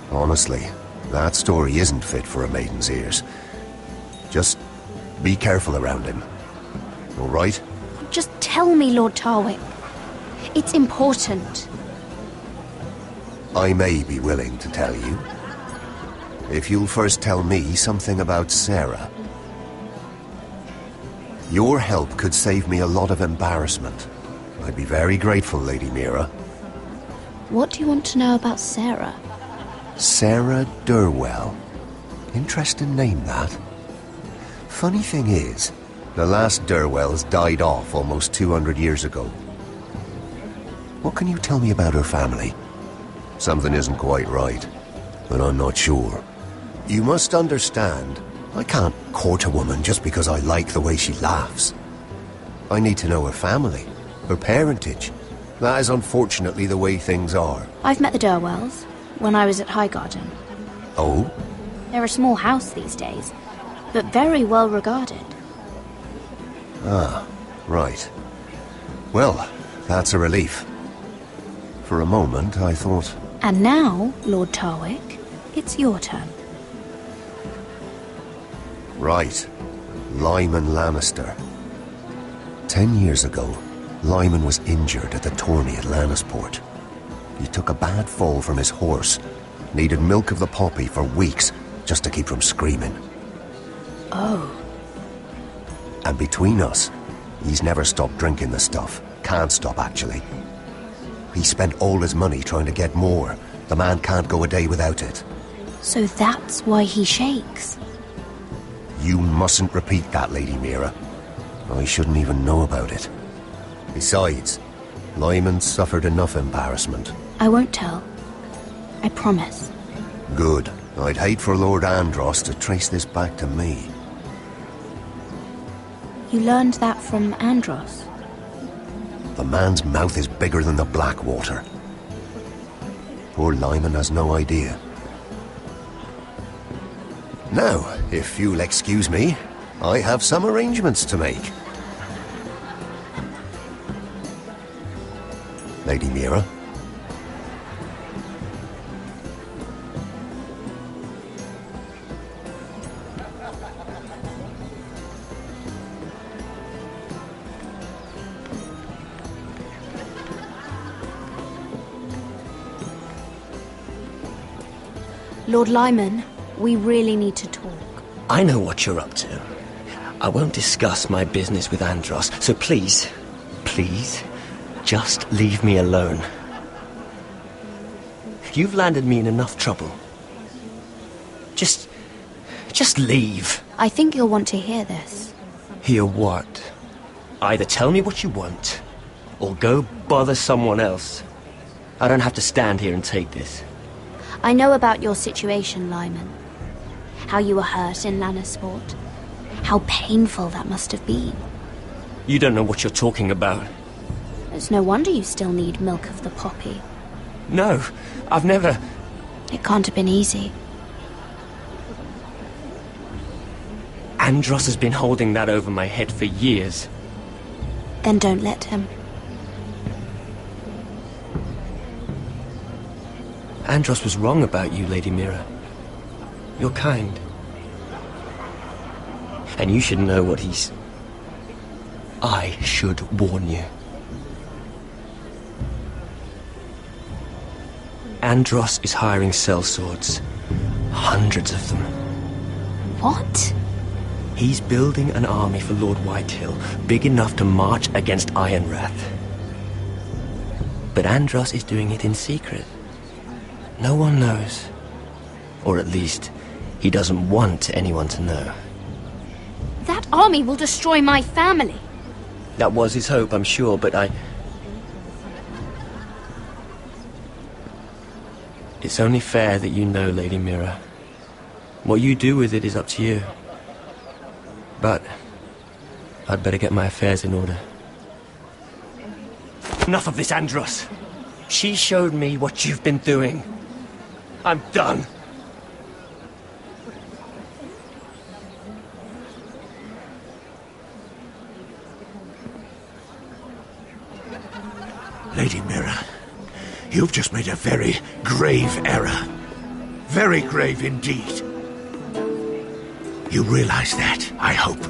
Honestly, that story isn't fit for a maiden's ears. Just be careful around him. All right? Just tell me, Lord Tarwick. It's important. I may be willing to tell you. If you'll first tell me something about Sarah. Your help could save me a lot of embarrassment. I'd be very grateful, Lady Mira. What do you want to know about Sarah? Sarah Durwell. Interesting name, that. Funny thing is, the last Durwells died off almost 200 years ago. What can you tell me about her family? Something isn't quite right, but I'm not sure. You must understand, I can't court a woman just because I like the way she laughs. I need to know her family, her parentage. That is unfortunately the way things are. I've met the Durwells when I was at Highgarden. Oh? They're a small house these days, but very well regarded. Ah, right. Well, that's a relief. For a moment, I thought... And now, Lord Tarwick, it's your turn. Right. Lyman Lannister. 10 years ago, Lyman was injured at the tourney at Lannisport. He took a bad fall from his horse. Needed milk of the poppy for weeks just to keep from screaming. Oh. And between us, he's never stopped drinking the stuff. Can't stop, actually. He spent all his money trying to get more. The man can't go a day without it. So that's why he shakes. You mustn't repeat that, Lady Mira. I shouldn't even know about it. Besides, Lyman suffered enough embarrassment. I won't tell. I promise. Good. I'd hate for Lord Andros to trace this back to me. You learned that from Andros? The man's mouth is bigger than the Blackwater. Poor Lyman has no idea. Now, if you'll excuse me, I have some arrangements to make. Lady Mira? Lord Lyman, we really need to talk. I know what you're up to. I won't discuss my business with Andros, so please, just leave me alone. You've landed me in enough trouble. Just leave. I think you'll want to hear this. Hear what? Either tell me what you want, or go bother someone else. I don't have to stand here and take this. I know about your situation, Lyman. How you were hurt in Lannisport. How painful that must have been. You don't know what you're talking about. It's no wonder you still need milk of the poppy. No, I've never... It can't have been easy. Andros has been holding that over my head for years. Then don't let him. Andros was wrong about you, Lady Mira. You're kind. And you should know what he's... I should warn you. Andros is hiring sellswords. Hundreds of them. What? He's building an army for Lord Whitehill, big enough to march against Ironrath. But Andros is doing it in secret. No one knows. Or at least, he doesn't want anyone to know. That army will destroy my family. That was his hope, I'm sure, but It's only fair that you know, Lady Mira. What you do with it is up to you. But I'd better get my affairs in order. Enough of this, Andros. She showed me what you've been doing. I'm done. Lady Mira, you've just made a very grave error. Very grave indeed. You realize that, I hope.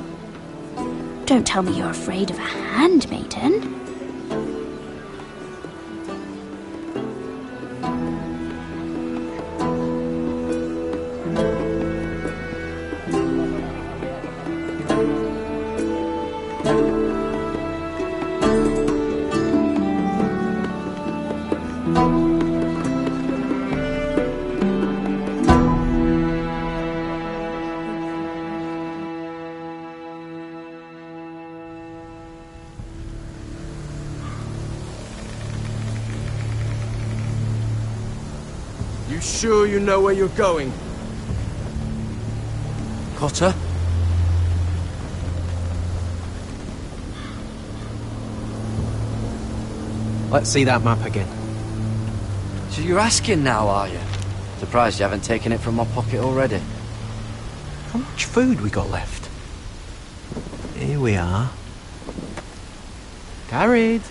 Don't tell me you're afraid of a handmaiden. Sure you know where you're going? Cotter? Let's see that map again. So you're asking now, are you? Surprised you haven't taken it from my pocket already. How much food we got left? Here we are. Carried.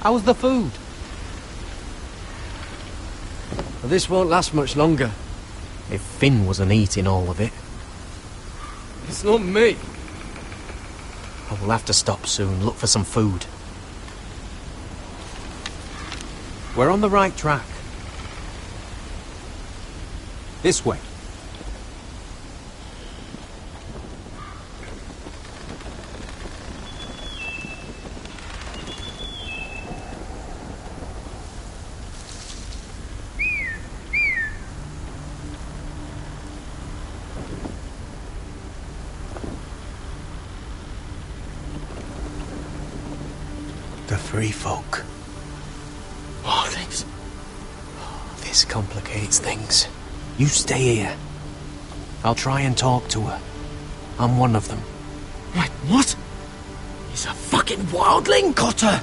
How was the food? Well, this won't last much longer. If Finn wasn't eating all of it. It's not me. I will have to stop soon, look for some food. We're on the right track. This way. The free folk. Oh, this complicates things. You stay here. I'll try and talk to her. I'm one of them. Wait, what? He's a fucking wildling, Cotter!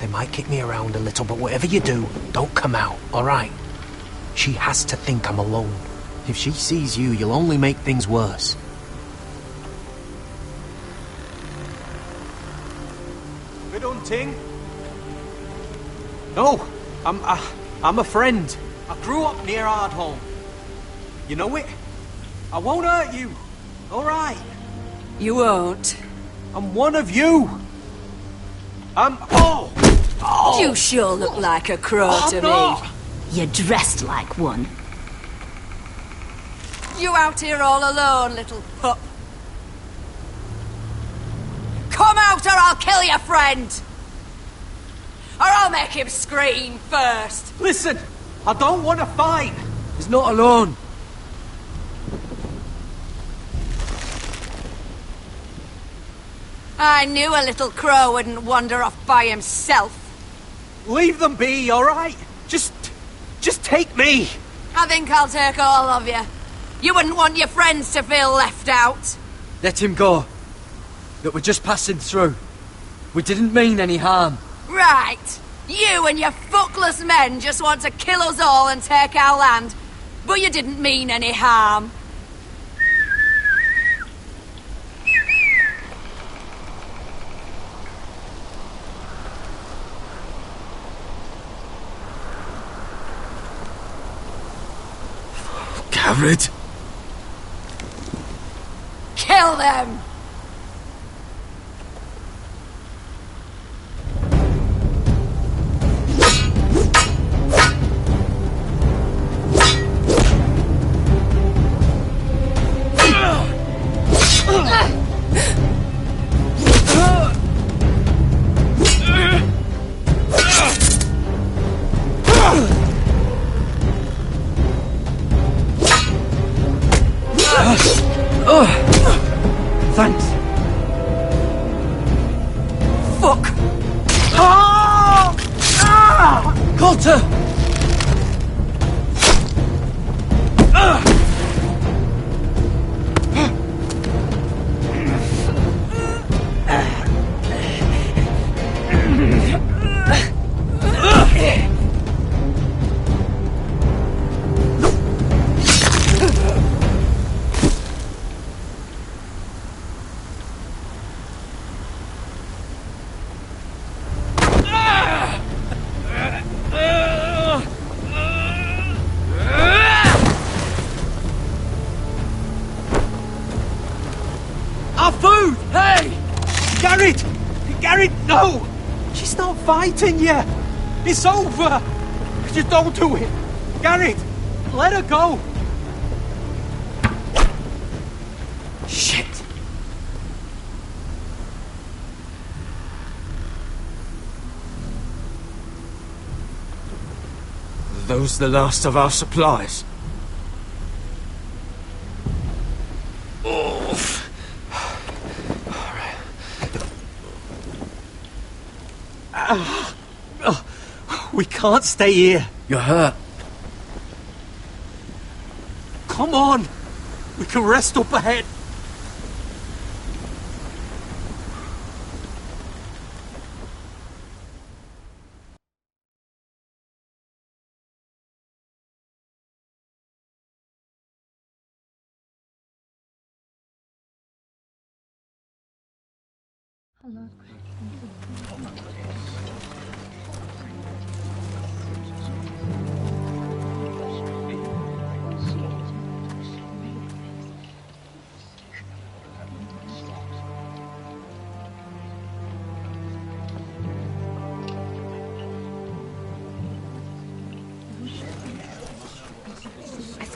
They might kick me around a little, but whatever you do, don't come out, alright? She has to think I'm alone. If she sees you, you'll only make things worse. Good hunting? No, I'm a friend. I grew up near Ardholm. You know it? I won't hurt you. All right. You won't. I'm one of you. Oh! You sure look like a crow to no. me. You're dressed like one. You out here all alone, little pup? Come out or I'll kill your friend! Or I'll make him scream first! Listen, I don't want to fight. He's not alone. I knew a little crow wouldn't wander off by himself. Leave them be, all right? Just take me. I think I'll take all of you. You wouldn't want your friends to feel left out. Let him go. That we're just passing through. We didn't mean any harm. Right. You and your fuckless men just want to kill us all and take our land. But you didn't mean any harm. Garrett. Kill them! Thanks. Fuck! Cotter! Our food! Hey! Garrett! Garrett, no! She's not fighting yet! It's over! Just don't do it! Garrett! Let her go! Shit! Are those the last of our supplies? We can't stay here. You're hurt. Come on! We can rest up ahead.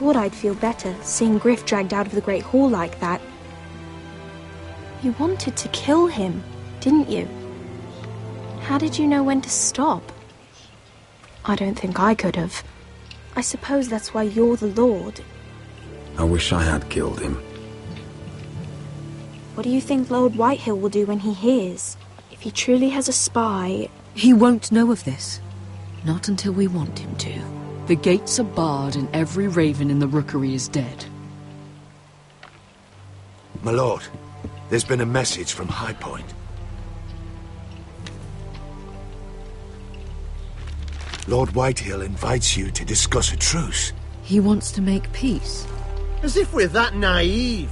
thought I'd feel better seeing Griff dragged out of the Great Hall like that. You wanted to kill him, didn't you? How did you know when to stop? I don't think I could have. I suppose that's why you're the Lord. I wish I had killed him. What do you think Lord Whitehill will do when he hears? If he truly has a spy... He won't know of this. Not until we want him to. The gates are barred and every raven in the rookery is dead. My lord, there's been a message from High Point. Lord Whitehill invites you to discuss a truce. He wants to make peace. As if we're that naive.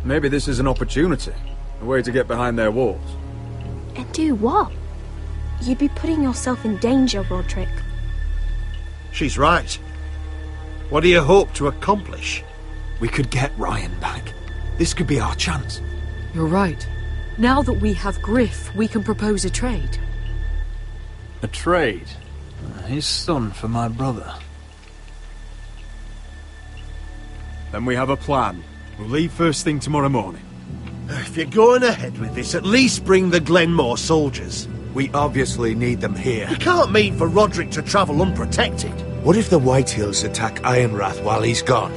Maybe this is an opportunity. A way to get behind their walls. And do what? You'd be putting yourself in danger, Roderick. She's right. What do you hope to accomplish? We could get Ryan back. This could be our chance. You're right. Now that we have Griff, we can propose a trade. A trade? His son for my brother. Then we have a plan. We'll leave first thing tomorrow morning. If you're going ahead with this, at least bring the Glenmore soldiers. We obviously need them here. You can't mean for Roderick to travel unprotected. What if the Whitehills attack Ironrath while he's gone?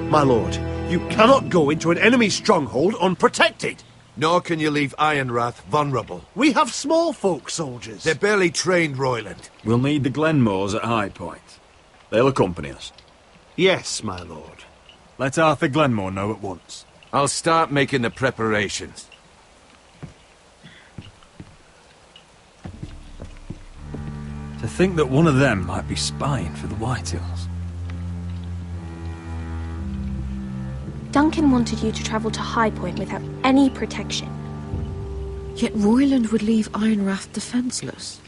My lord, you cannot go into an enemy stronghold unprotected. Nor can you leave Ironrath vulnerable. We have small folk soldiers. They're barely trained, Royland. We'll need the Glenmores at High Point. They'll accompany us. Yes, my lord. Let Arthur Glenmore know at once. I'll start making the preparations. To think that one of them might be spying for the Whitehills. Duncan wanted you to travel to High Point without any protection. Yet Royland would leave Ironrath defenseless.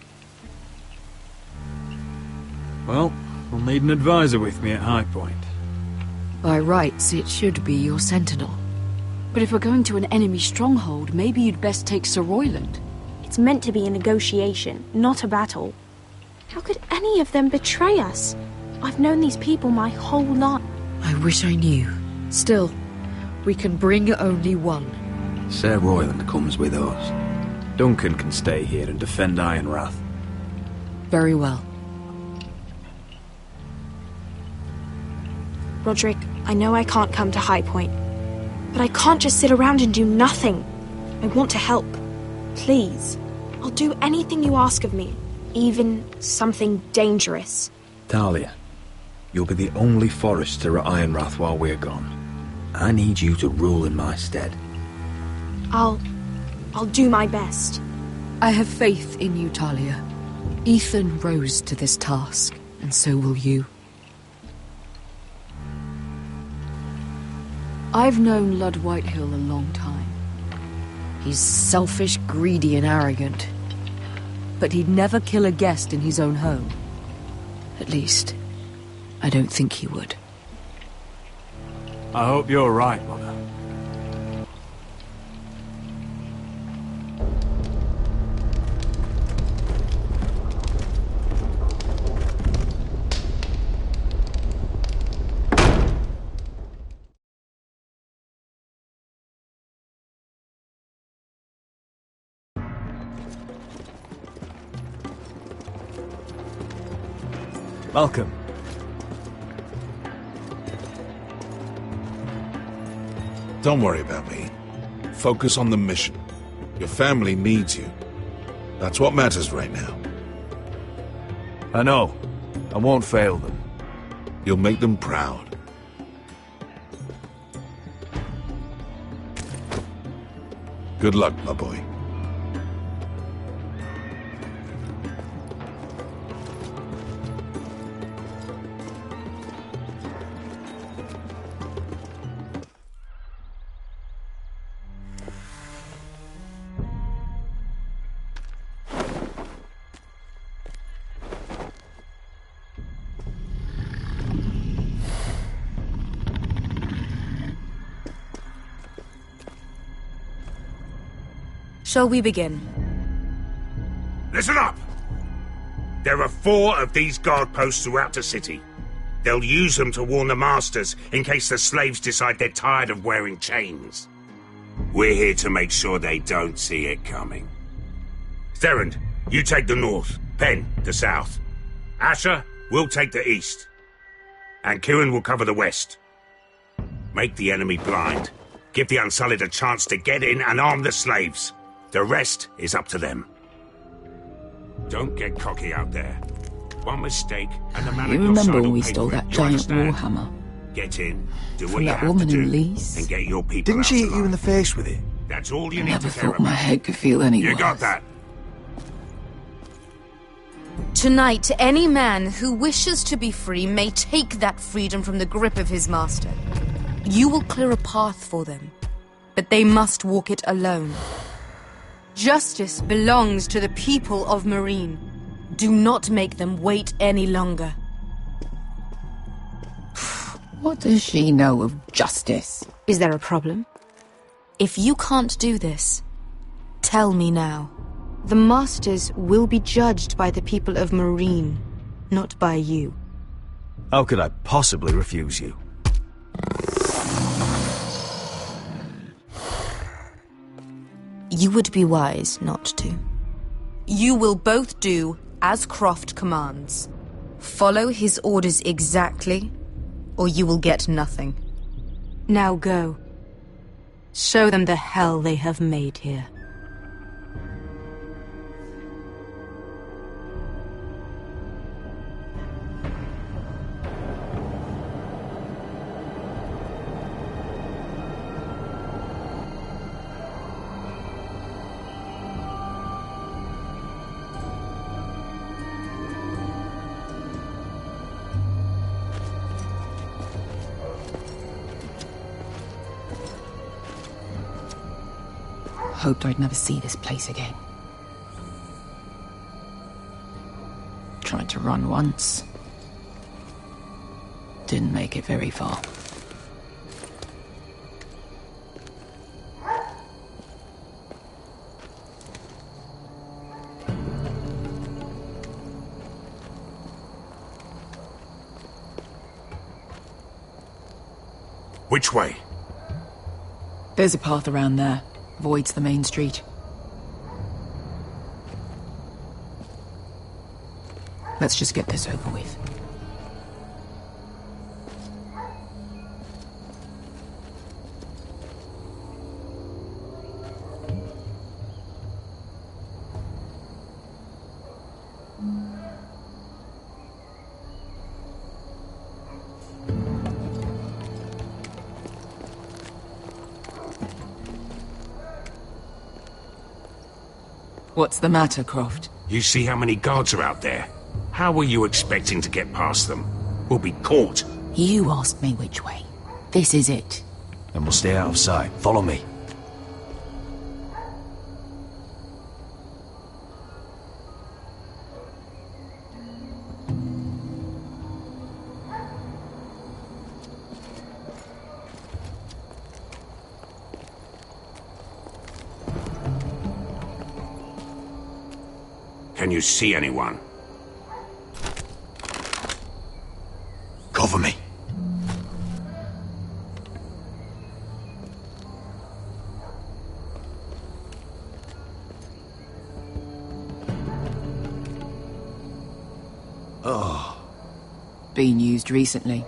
Well, we'll need an advisor with me at High Point. By rights, it should be your sentinel. But if we're going to an enemy stronghold, maybe you'd best take Sir Royland. It's meant to be a negotiation, not a battle. How could any of them betray us? I've known these people my whole life. I wish I knew. Still, we can bring only one. Sir Royland comes with us. Duncan can stay here and defend Ironrath. Very well. Roderick, I know I can't come to High Point, but I can't just sit around and do nothing. I want to help. Please. I'll do anything you ask of me, even something dangerous. Talia, you'll be the only Forester at Ironrath while we're gone. I need you to rule in my stead. I'll do my best. I have faith in you, Talia. Ethan rose to this task, and so will you. I've known Lord Whitehill a long time. He's selfish, greedy, and arrogant. But he'd never kill a guest in his own home. At least, I don't think he would. I hope you're right, Mother. Welcome. Don't worry about me. Focus on the mission. Your family needs you. That's what matters right now. I know. I won't fail them. You'll make them proud. Good luck, my boy. Shall we begin? Listen up! There are 4 of these guard posts throughout the city. They'll use them to warn the masters in case the slaves decide they're tired of wearing chains. We're here to make sure they don't see it coming. Therend, you take the north. Penn, the south. Asher, we'll take the east. And Kieran will cover the west. Make the enemy blind. Give the Unsullied a chance to get in and arm the slaves. The rest is up to them. Don't get cocky out there. One mistake, and the man You at your remember side when will we pay stole for it. that You giant understand? warhammer? Get in, do what From you that have woman to in do, Lease? and get your people Didn't out she alive. hit you in the face with it? That's all you I need never to care thought my about. head could feel any You worse. got that? Tonight, any man who wishes to be free may take that freedom from the grip of his master. You will clear a path for them, but they must walk it alone. Justice belongs to the people of Marine. Do not make them wait any longer. What does she know of justice? Is there a problem? If you can't do this, tell me now. The Masters will be judged by the people of Marine, not by you. How could I possibly refuse you? You would be wise not to. You will both do as Croft commands. Follow his orders exactly, or you will get nothing. Now go. Show them the hell they have made here. Hoped I'd never see this place again. Tried to run once. Didn't make it very far. Which way? There's a path around there. Voids the main street. Let's just get this over with. What's the matter, Croft? You see how many guards are out there? How were you expecting to get past them? We'll be caught. You asked me which way. This is it. Then we'll stay out of sight. Follow me. Can you see anyone? Cover me. Oh. Been used recently.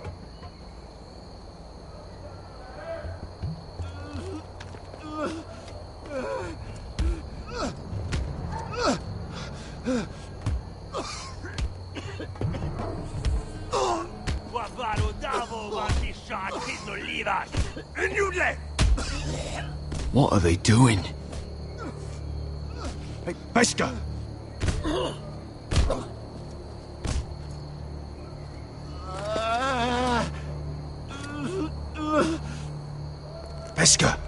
What are they doing? Hey, Pesca! Pesca!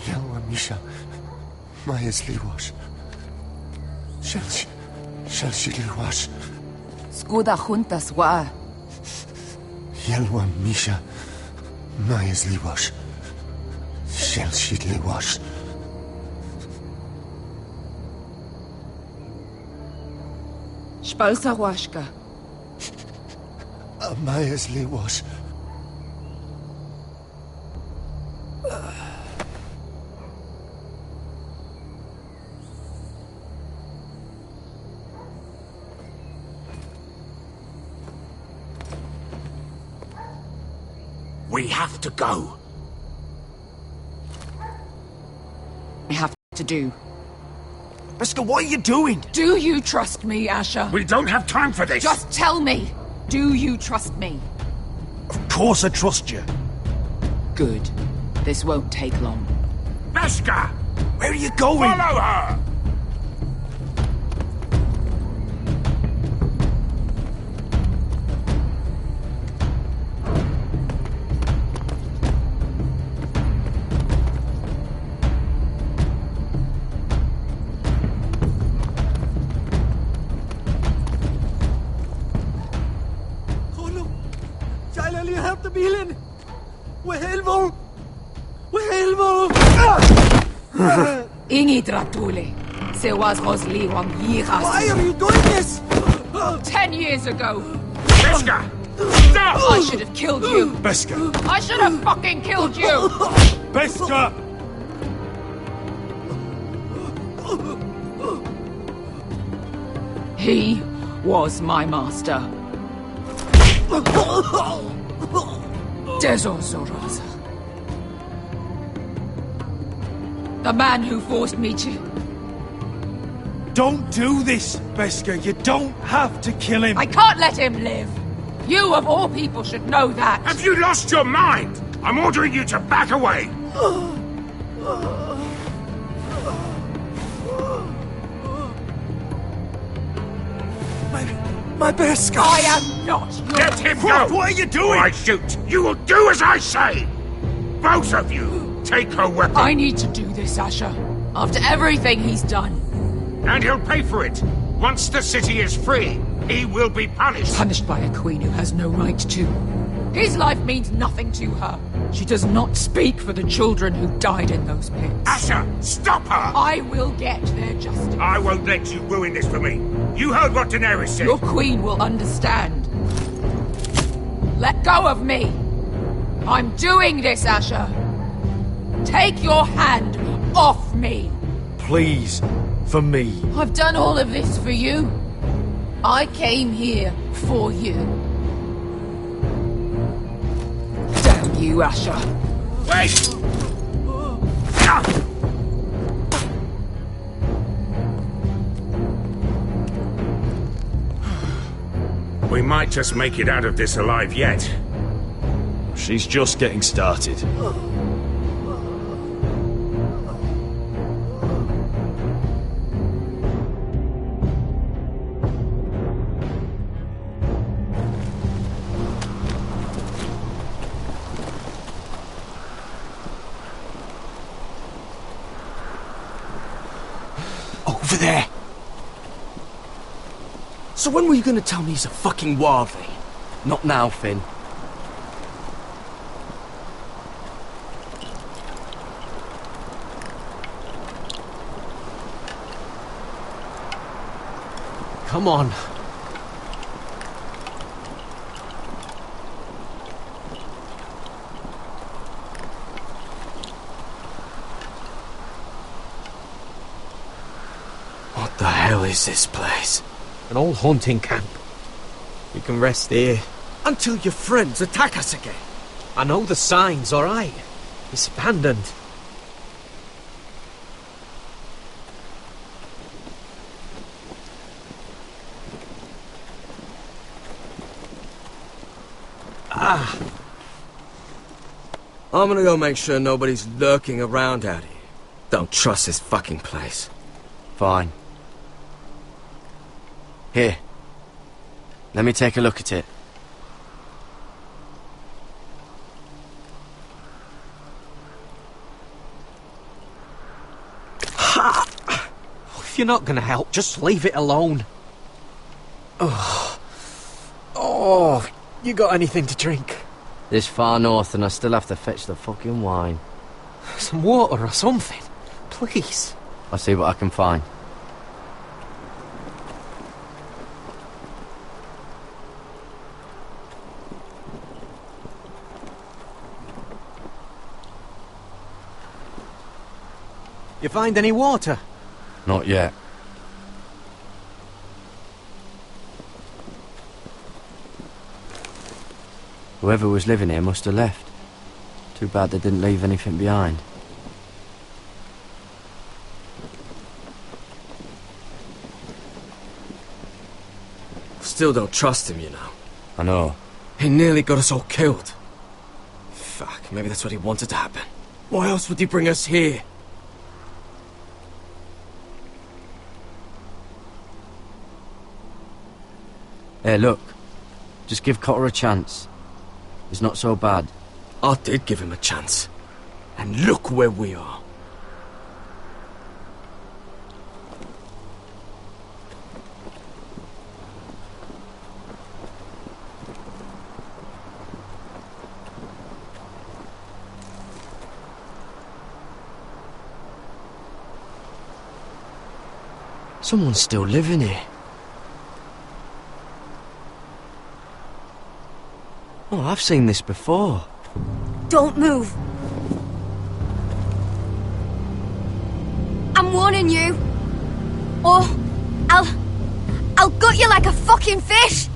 Yelwa Misha, Majes Liwash. Shelshi Liwash. Skuda juntas wa. Yelwa Misha, Majes Liwash. Shell Shidley was. Spalsa Washka. Amaya's was. We have to go. We have to do. Beskha, what are you doing? Do you trust me, Asher? We don't have time for this! Just tell me! Do you trust me? Of course I trust you. Good. This won't take long. Beskha! Where are you going? Follow her! Ingi Dratule. Sewas Rosli Wang Yiras. Why are you doing this? 10 years ago. Beskha! Stop! I should have killed you. Beskha! I should have fucking killed you. Beskha! He was my master. Dezor Zoraza. The man who forced me to... Don't do this, Beskha. You don't have to kill him. I can't let him live. You, of all people, should know that. Have you lost your mind? I'm ordering you to back away. My Beskha! I am not your... Let him go! What are you doing? Or I shoot. You will do as I say. Both of you. Take her weapon. I need to do this, Asher. After everything he's done. And he'll pay for it. Once the city is free, he will be punished. Punished by a queen who has no right to. His life means nothing to her. She does not speak for the children who died in those pits. Asher, stop her! I will get their justice. I won't let you ruin this for me. You heard what Daenerys said. Your queen will understand. Let go of me. I'm doing this, Asher. Take your hand off me. Please, for me. I've done all of this for you. I came here for you. Damn you, Asher. Wait! We might just make it out of this alive yet. She's just getting started. Over there! So when were you gonna tell me he's a fucking Warthy? Not now, Finn. Come on. What the hell is this place? An old hunting camp. We can rest here. Until your friends attack us again. I know the signs, alright? It's abandoned. I'm gonna go make sure nobody's lurking around out here. Don't trust this fucking place. Fine. Here. Let me take a look at it. If you're not gonna help, just leave it alone. Oh, you got anything to drink? This far north and I still have to fetch the fucking wine. Some water or something. Please. I'll see what I can find. You find any water? Not yet. Whoever was living here must have left. Too bad they didn't leave anything behind. Still don't trust him, you know. I know. He nearly got us all killed. Fuck, maybe that's what he wanted to happen. Why else would he bring us here? Hey, look. Just give Cotter a chance. He's not so bad. I did give him a chance. And look where we are. Someone's still living here. Oh, I've seen this before. Don't move. I'm warning you. Or I'll gut you like a fucking fish.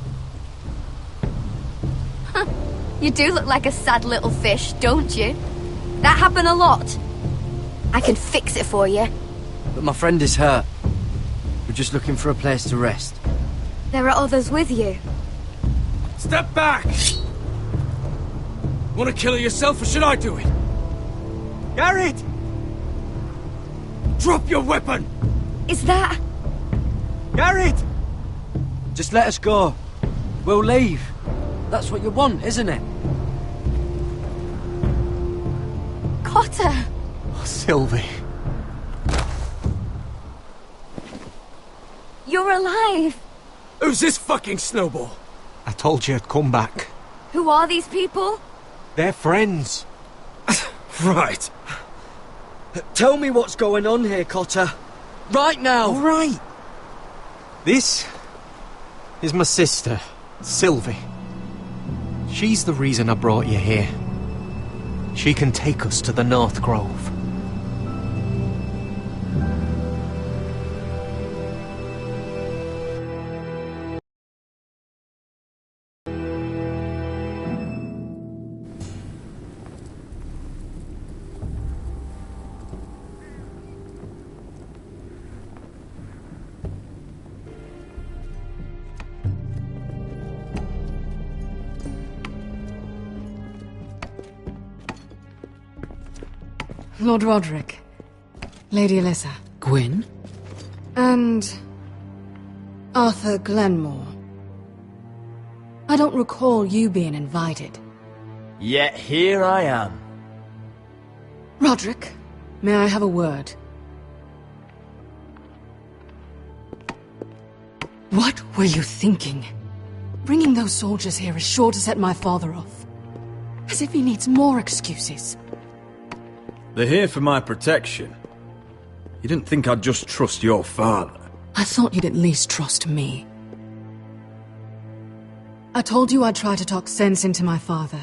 You do look like a sad little fish, don't you? That happened a lot. I can fix it for you. But my friend is hurt. We're just looking for a place to rest. There are others with you. Step back! Want to kill her yourself, or should I do it? Garrett! Drop your weapon! Is that... Garrett! Just let us go. We'll leave. That's what you want, isn't it? Cotter! Oh, Sylvie. You're alive! Who's this fucking snowball? I told you I'd come back. Who are these people? They're friends. Right. Tell me what's going on here, Cotter. Right now! All right. This is my sister, Sylvie. She's the reason I brought you here. She can take us to the North Grove. Lord Roderick, Lady Alyssa. Gwyn? And... Arthur Glenmore. I don't recall you being invited. Yet here I am. Roderick, may I have a word? What were you thinking? Bringing those soldiers here is sure to set my father off. As if he needs more excuses. They're here for my protection. You didn't think I'd just trust your father? I thought you'd at least trust me. I told you I'd try to talk sense into my father.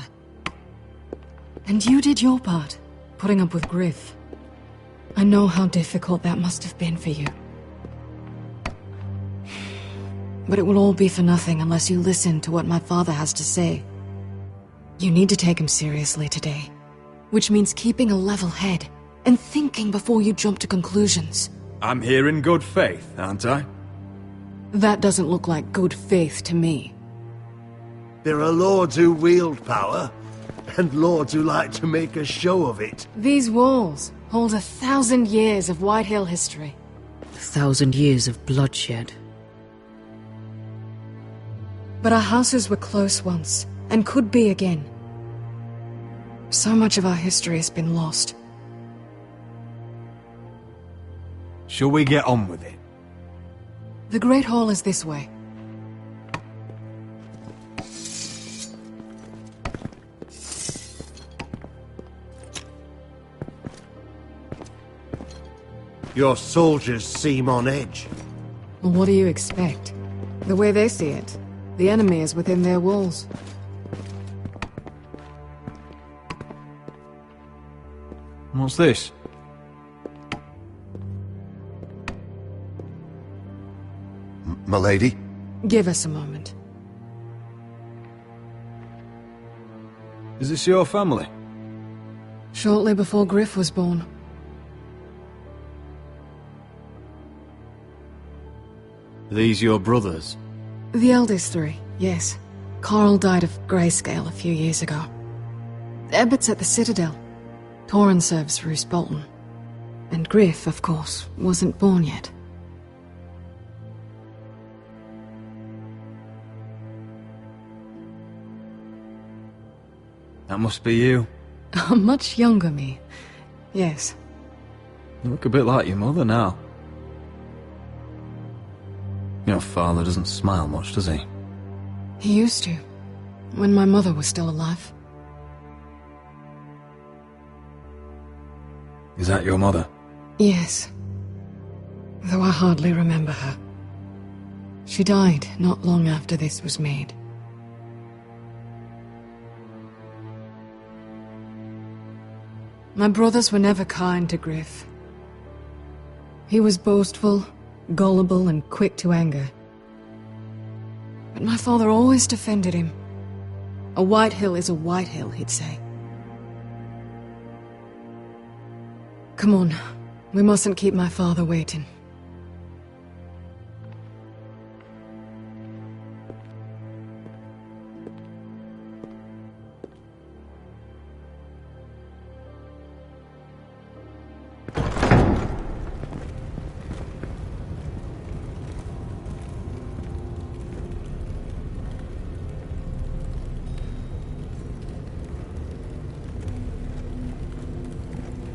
And you did your part, putting up with Griff. I know how difficult that must have been for you. But it will all be for nothing unless you listen to what my father has to say. You need to take him seriously today. Which means keeping a level head and thinking before you jump to conclusions. I'm here in good faith, aren't I? That doesn't look like good faith to me. There are lords who wield power, and lords who like to make a show of it. These walls hold 1,000 years of Whitehill history. 1,000 years of bloodshed. But our houses were close once, and could be again. So much of our history has been lost. Shall we get on with it? The Great Hall is this way. Your soldiers seem on edge. Well, what do you expect? The way they see it, the enemy is within their walls. What's this? Milady? Give us a moment. Is this your family? Shortly before Griff was born. Are these your brothers? The eldest three, yes. Carl died of grayscale a few years ago. Ebbert's at the Citadel. Torrhen serves Roose Bolton. And Griff, of course, wasn't born yet. That must be you. A much younger me. Yes. You look a bit like your mother now. Your father doesn't smile much, does he? He used to, when my mother was still alive. Is that your mother? Yes. Though I hardly remember her. She died not long after this was made. My brothers were never kind to Griff. He was boastful, gullible, and quick to anger. But my father always defended him. A Whitehill is a Whitehill, he'd say. Come on, we mustn't keep my father waiting.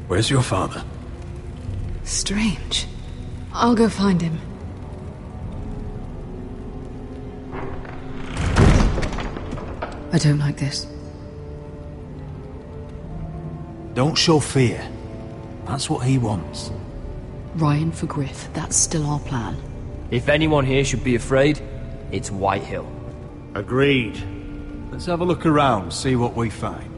Where's your father? Strange. I'll go find him. I don't like this. Don't show fear. That's what he wants. Ryan for Griff, that's still our plan. If anyone here should be afraid, it's Whitehill. Agreed. Let's have a look around, see what we find.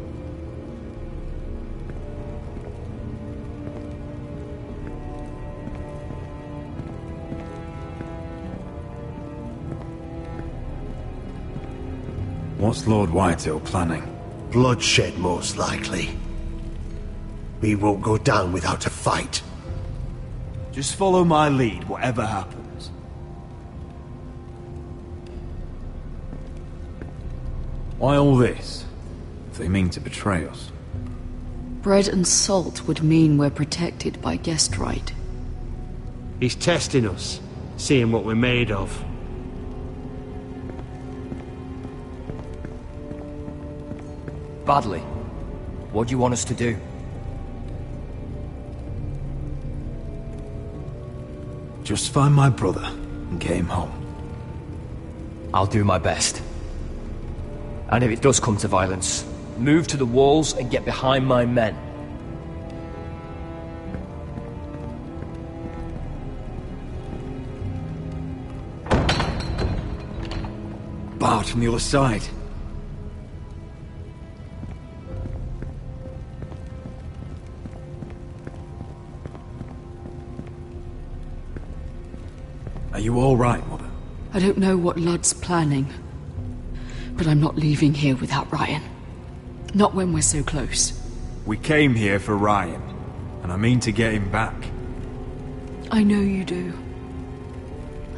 What's Lord Whitehill planning? Bloodshed, most likely. We won't go down without a fight. Just follow my lead, whatever happens. Why all this? If they mean to betray us. Bread and salt would mean we're protected by guest right. He's testing us, seeing what we're made of. Badly. What do you want us to do? Just find my brother and get him home. I'll do my best. And if it does come to violence, move to the walls and get behind my men. Barred from the other side. Are you all right, Mother? I don't know what Ludd's planning, but I'm not leaving here without Ryan. Not when we're so close. We came here for Ryan, and I mean to get him back. I know you do.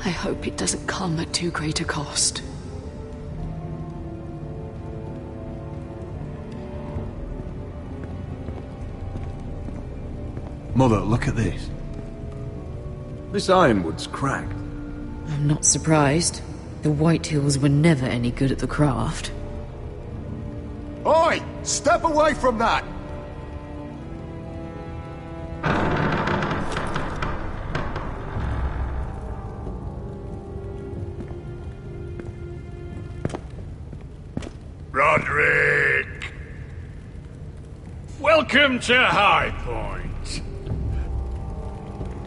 I hope it doesn't come at too great a cost. Mother, look at this. This ironwood's cracked. I'm not surprised. The Whitehills were never any good at the craft. Oi! Step away from that! Roderick! Welcome to High Point.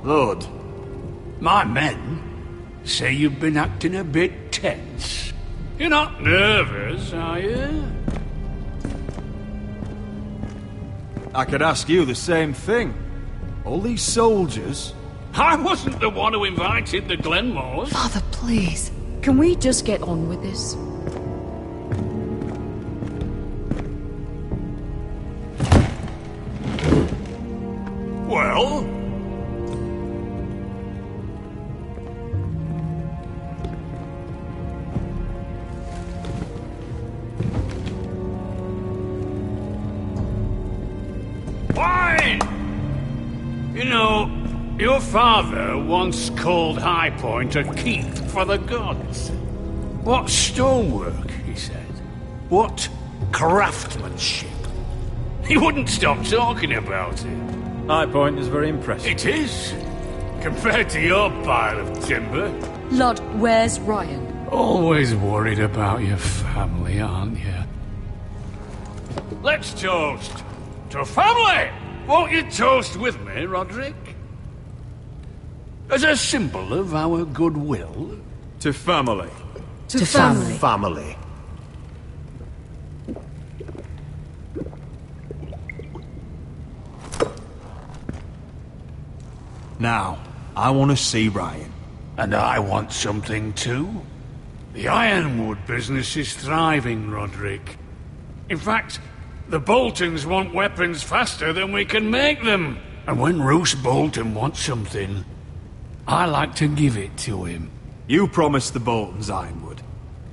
Lord, my men say you've been acting a bit tense. You're not nervous, are you? I could ask you the same thing. All these soldiers... I wasn't the one who invited the Glenmores. Father, please. Can we just get on with this? Well? Fine! You know, your father once called High Point a keep for the gods. What stonework, he said. What craftsmanship. He wouldn't stop talking about it. High Point is very impressive. It is. Compared to your pile of timber. Lord, where's Ryan? Always worried about your family, aren't you? Let's toast to family! Won't you toast with me, Roderick? As a symbol of our goodwill. To family. To family. Family. Now, I want to see Ryan. And I want something too. The Ironwood business is thriving, Roderick. In fact, the Boltons want weapons faster than we can make them. And when Roose Bolton wants something, I like to give it to him. You promised the Boltons Ironwood.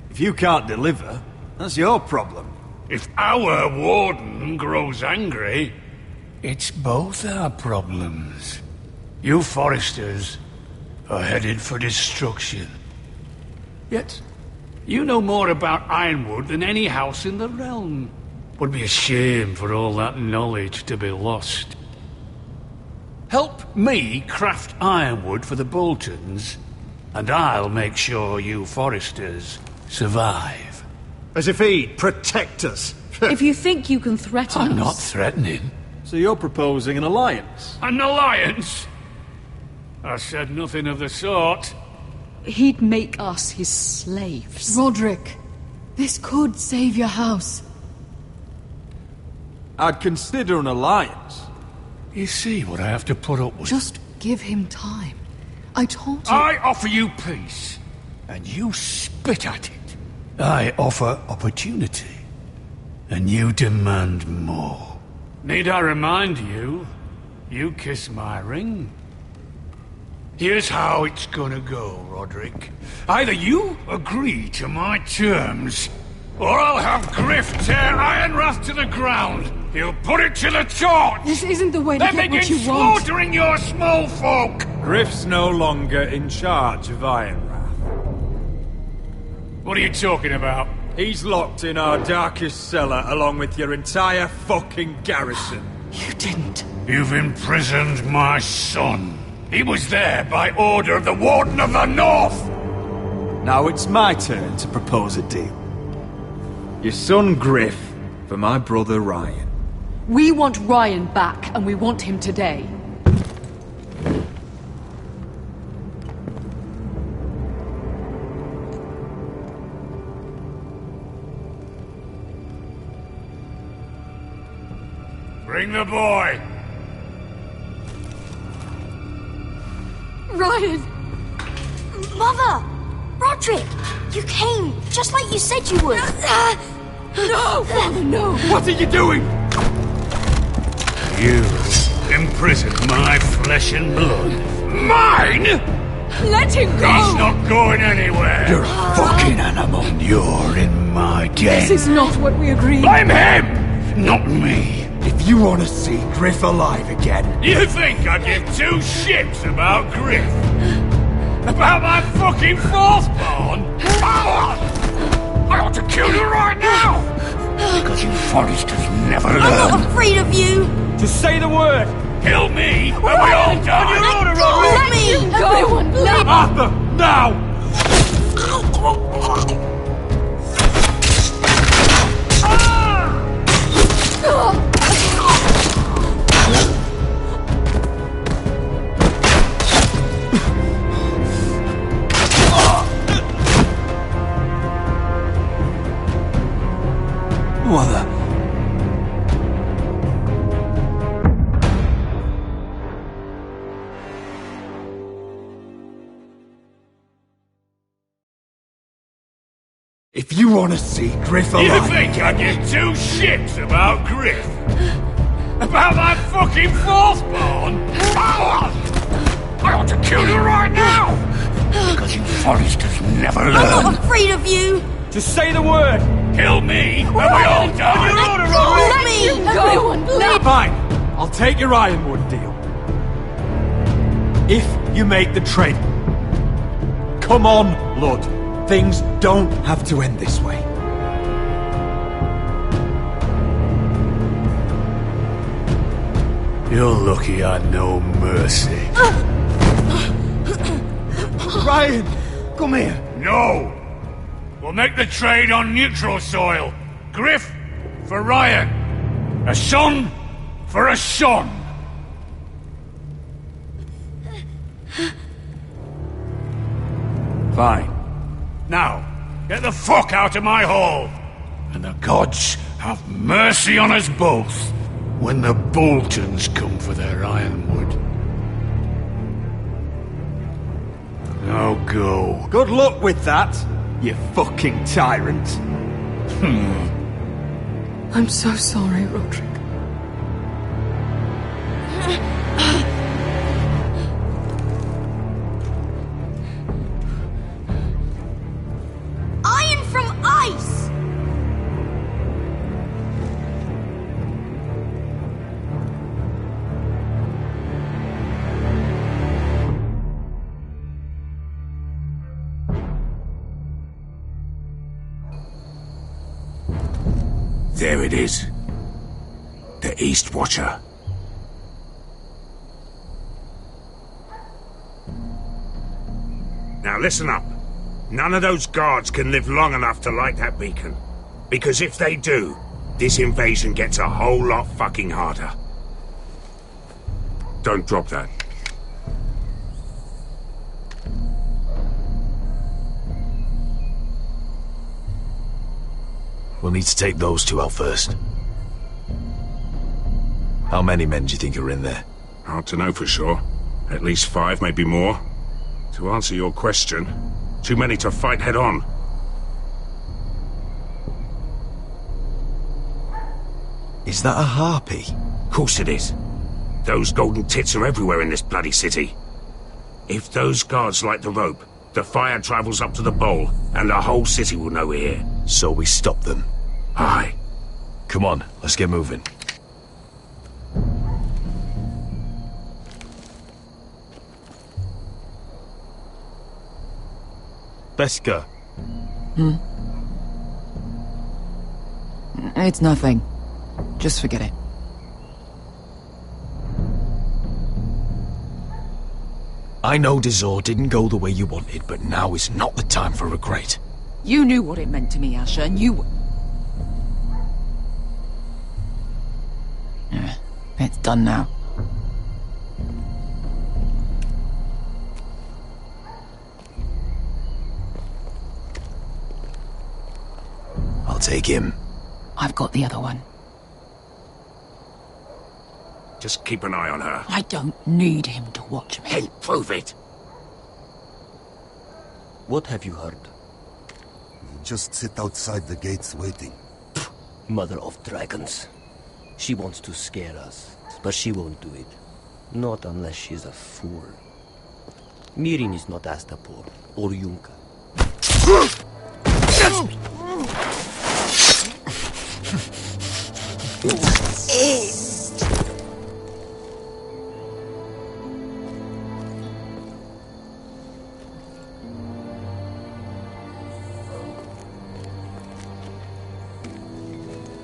If you can't deliver, that's your problem. If our warden grows angry, it's both our problems. You Foresters are headed for destruction. Yet, you know more about Ironwood than any house in the realm. Would be a shame for all that knowledge to be lost. Help me craft Ironwood for the Boltons, and I'll make sure you Foresters survive. As if he'd protect us. If you think you can threaten us... I'm not threatening. So you're proposing an alliance? An alliance? I said nothing of the sort. He'd make us his slaves. Roderick, this could save your house. I'd consider an alliance. You see what I have to put up with? Just give him time. I told you... I offer you peace, and you spit at it. I offer opportunity, and you demand more. Need I remind you, you kiss my ring? Here's how it's gonna go, Roderick. Either you agree to my terms, or I'll have Griff tear Ironrath to the ground. He'll put it to the torch! This isn't the way to then get what begin you want. slaughtering your small folk! Griff's no longer in charge of Ironrath. What are you talking about? He's locked in our darkest cellar along with your entire fucking garrison. You didn't. You've imprisoned my son. He was there by order of the Warden of the North! Now it's my turn to propose a deal. Your son Griff for my brother Ryan. We want Ryan back, and we want him today. Bring the boy! Ryan! Mother! Roderick! You came, just like you said you would. No, Father, no! What are you doing? You imprisoned my flesh and blood. Mine?! Let him go! He's not going anywhere! You're a fucking animal. And you're in my den. This is not what we agreed. Blame him! Not me. If you want to see Griff alive again... You think I give two shits about Griff? About my fucking fourth born? I ought to kill you right now! Because you Foresters never learn. I'm not afraid of you! Just say the word! Kill me, and we all die! Let me! Everyone, please! Arthur, now! What the... If you want to see Griff alive... You think I give two shits about Griff? About my fucking fourthborn? I ought to kill you right now! Because you Forresters never learn. I'm not afraid of you! Just say the word! Kill me, and we all die! Let me go! Everyone, please! Fine! I'll take your Ironwood deal. If you make the trade. Come on, Lord. Things don't have to end this way. You're lucky I know mercy. Ryan, come here. No! We'll make the trade on neutral soil. Griff for Ryan. A son for a son. Fine. Now, get the fuck out of my hall! And the gods have mercy on us both when the Boltons come for their ironwood. Now go. Good luck with that, you fucking tyrant. I'm so sorry, Roderick. Iron from ice! There it is. The East Watcher. Now listen up. None of those guards can live long enough to light that beacon. Because if they do, this invasion gets a whole lot fucking harder. Don't drop that. We'll need to take those two out first. How many men do you think are in there? Hard to know for sure. At least 5, maybe more. To answer your question, too many to fight head on. Is that a harpy? Of course it is. Those golden tits are everywhere in this bloody city. If those guards light the rope, the fire travels up to the bowl, and the whole city will know we're here. So we stop them. Aye. Come on, let's get moving. Beskha. It's nothing. Just forget it. I know Dazor didn't go the way you wanted, but now is not the time for regret. You knew what it meant to me, Asher, and you... It's done now. I'll take him. I've got the other one. Just keep an eye on her. I don't need him to watch me. Hey, prove it! What have you heard? Just sit outside the gates waiting. Mother of dragons. She wants to scare us, but she won't do it. Not unless she's a fool. Mirin is not Astapor or Yunka.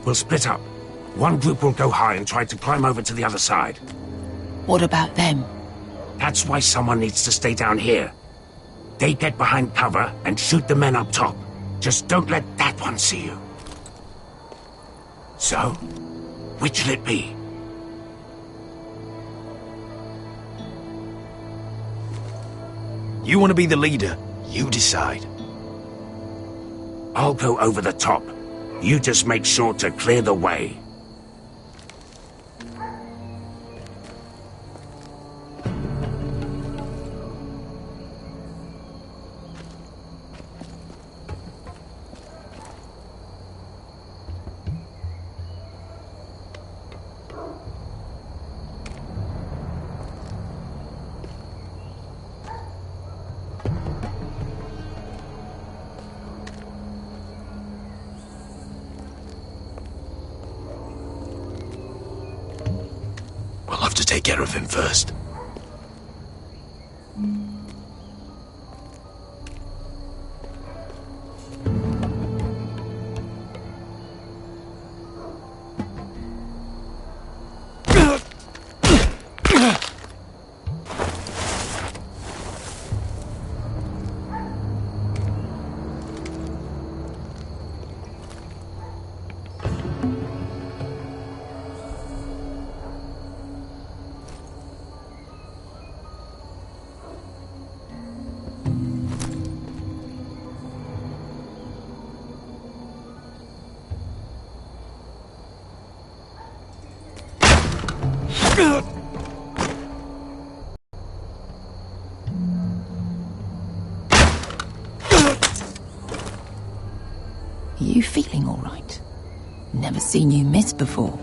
We'll split up. One group will go high and try to climb over to the other side. What about them? That's why someone needs to stay down here. They get behind cover and shoot the men up top. Just don't let that one see you. So, which'll it be? You want to be the leader, you decide. I'll go over the top. You just make sure to clear the way. We'll have to take care of him first. You feeling all right? Never seen you miss before.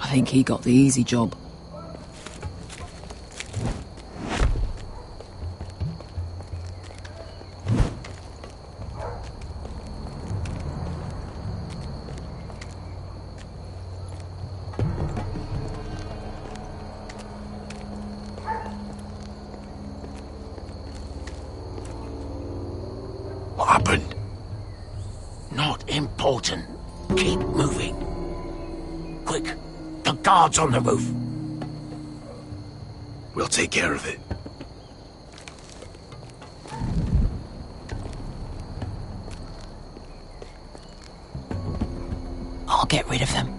I think he got the easy job. What happened? Not important. Keep moving. Quick, the guard's on the roof. We'll take care of it. I'll get rid of them.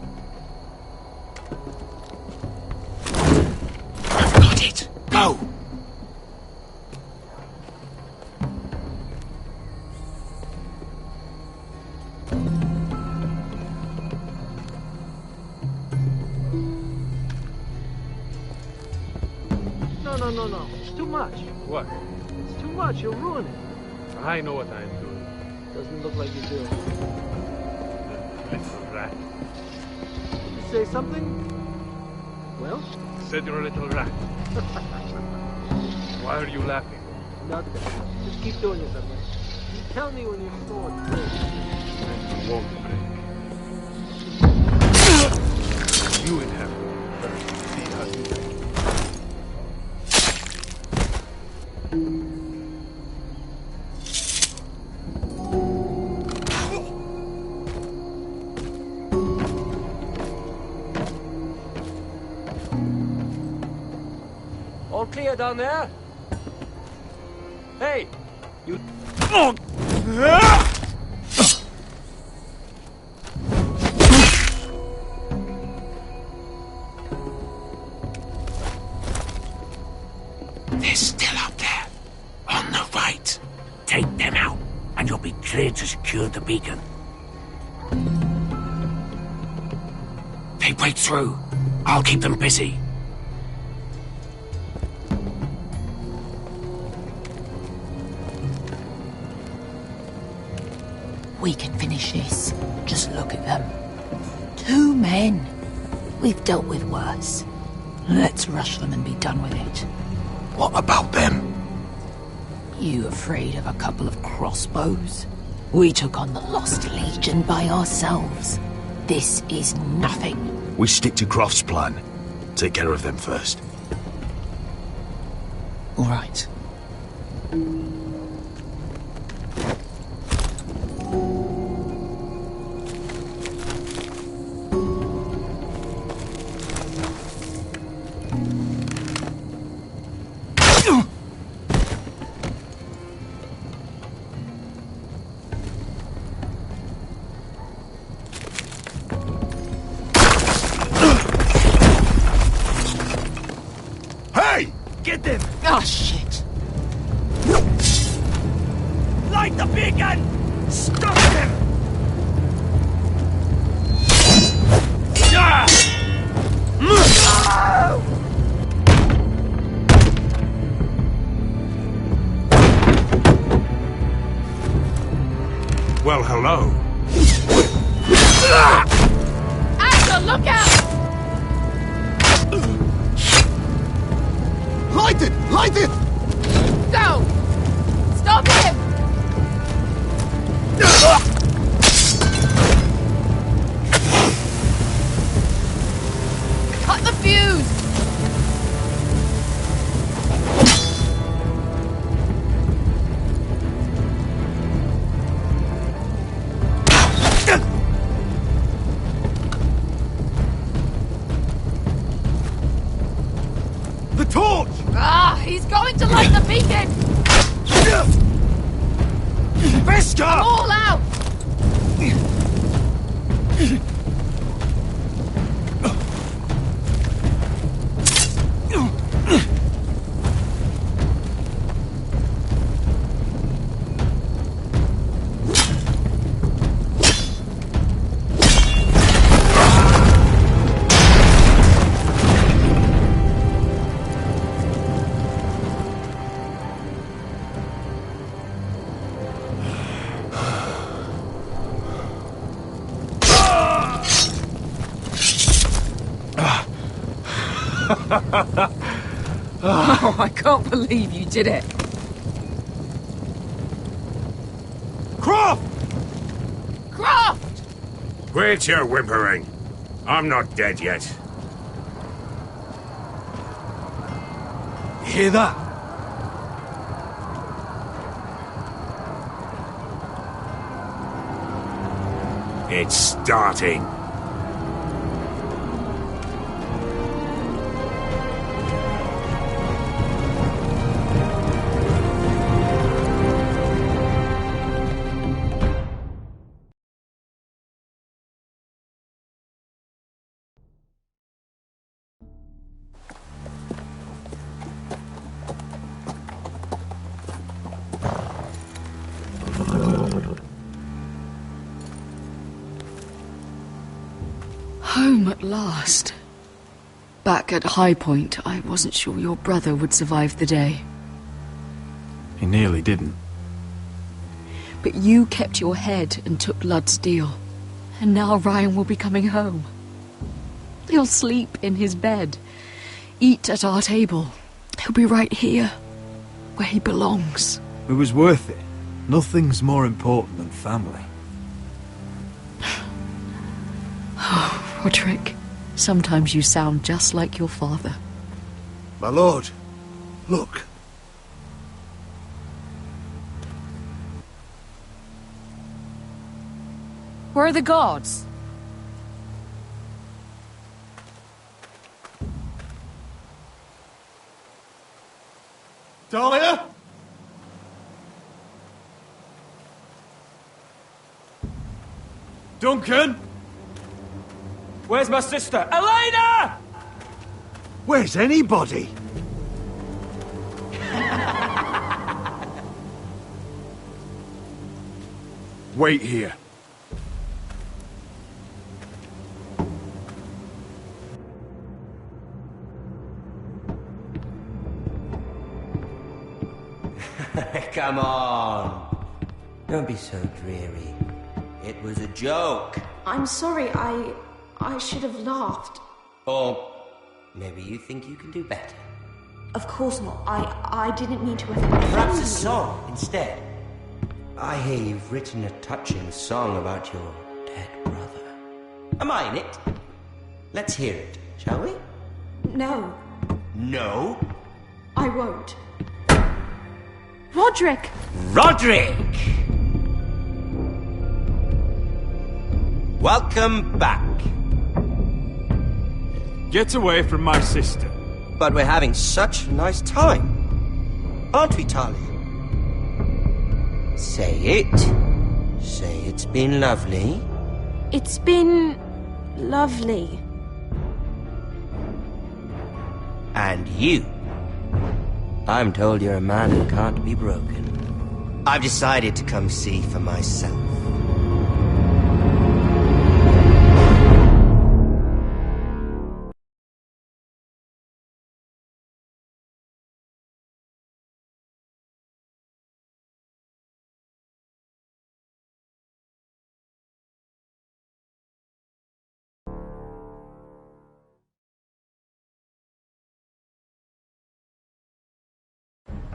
I've got it. Go! No. It's too much. What? It's too much. You'll ruin it. I know what I am doing. Doesn't look like you do. Little rat. Did you say something? Well? Said you're a little rat. Why are you laughing? Nothing. Just keep doing it that way. You tell me when your sword breaks. It won't break. You inherit first. See how you break. All clear down there? Hey, you... They're still up there. On the right. Take them out, and you'll be clear to secure the beacon. They break through. I'll keep them busy. We can finish this. Just look at them. 2 men. We've dealt with worse. Let's rush them and be done with it. What about them? You afraid of a couple of crossbows? We took on the Lost Legion by ourselves. This is nothing. We stick to Croft's plan. Take care of them first. All right. Hey! Get them! Oh, shit. Light the beacon! Stop him! Ah! Well, hello. Asher, look out! Light it! Light it! Go! Stop him! Cut the fuse! The torch! Ah, he's going to light the beacon! Veska! All out! Oh, I can't believe you did it. Croft! Croft! Quit your whimpering. I'm not dead yet. You hear that? It's starting. Home at last. Back at High Point, I wasn't sure your brother would survive the day. He nearly didn't. But you kept your head and took Ludd's deal. And now Ryan will be coming home. He'll sleep in his bed, eat at our table. He'll be right here, where he belongs. It was worth it. Nothing's more important than family. Oh, Roderick, sometimes you sound just like your father. My lord, look. Where are the guards? Dahlia? Duncan? Where's my sister? Elena! Where's anybody? Wait here. Come on. Don't be so dreary. It was a joke. I'm sorry, I should have laughed. Or maybe you think you can do better. Of course not. I didn't mean to offend you. Perhaps a song instead. I hear you've written a touching song about your dead brother. Am I in it? Let's hear it, shall we? No, No? I won't. Roderick! Roderick! Welcome back. Get away from my sister. But we're having such a nice time. Aren't we, Talia? Say it. Say it's been lovely. It's been lovely. And you. I'm told you're a man who can't be broken. I've decided to come see for myself.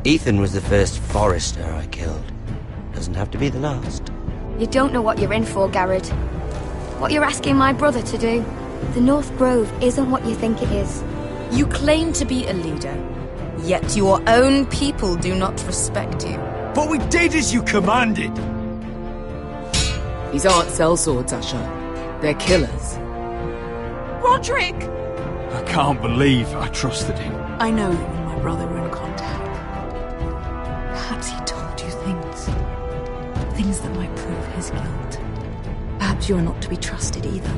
Ethan was the first Forrester I killed. Doesn't have to be the last. You don't know what you're in for, Garrett. What you're asking my brother to do. The North Grove isn't what you think it is. You claim to be a leader, yet your own people do not respect you. But we did as you commanded! These aren't sellswords, Asher. They're killers. Roderick! I can't believe I trusted him. I know you and my brother were in contact. Perhaps he told you things that might prove his guilt. Perhaps you are not to be trusted either.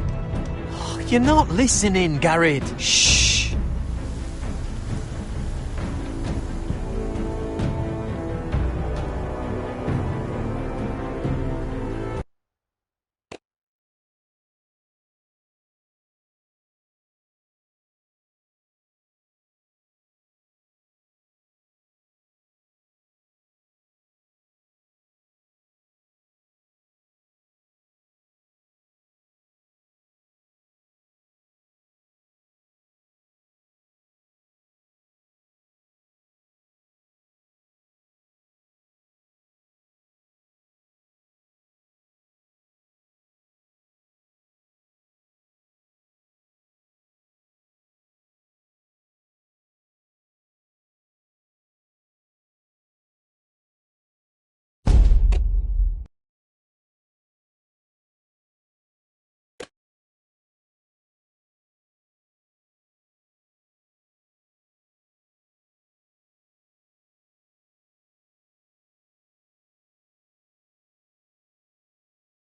You're not listening, Garrett. Shh!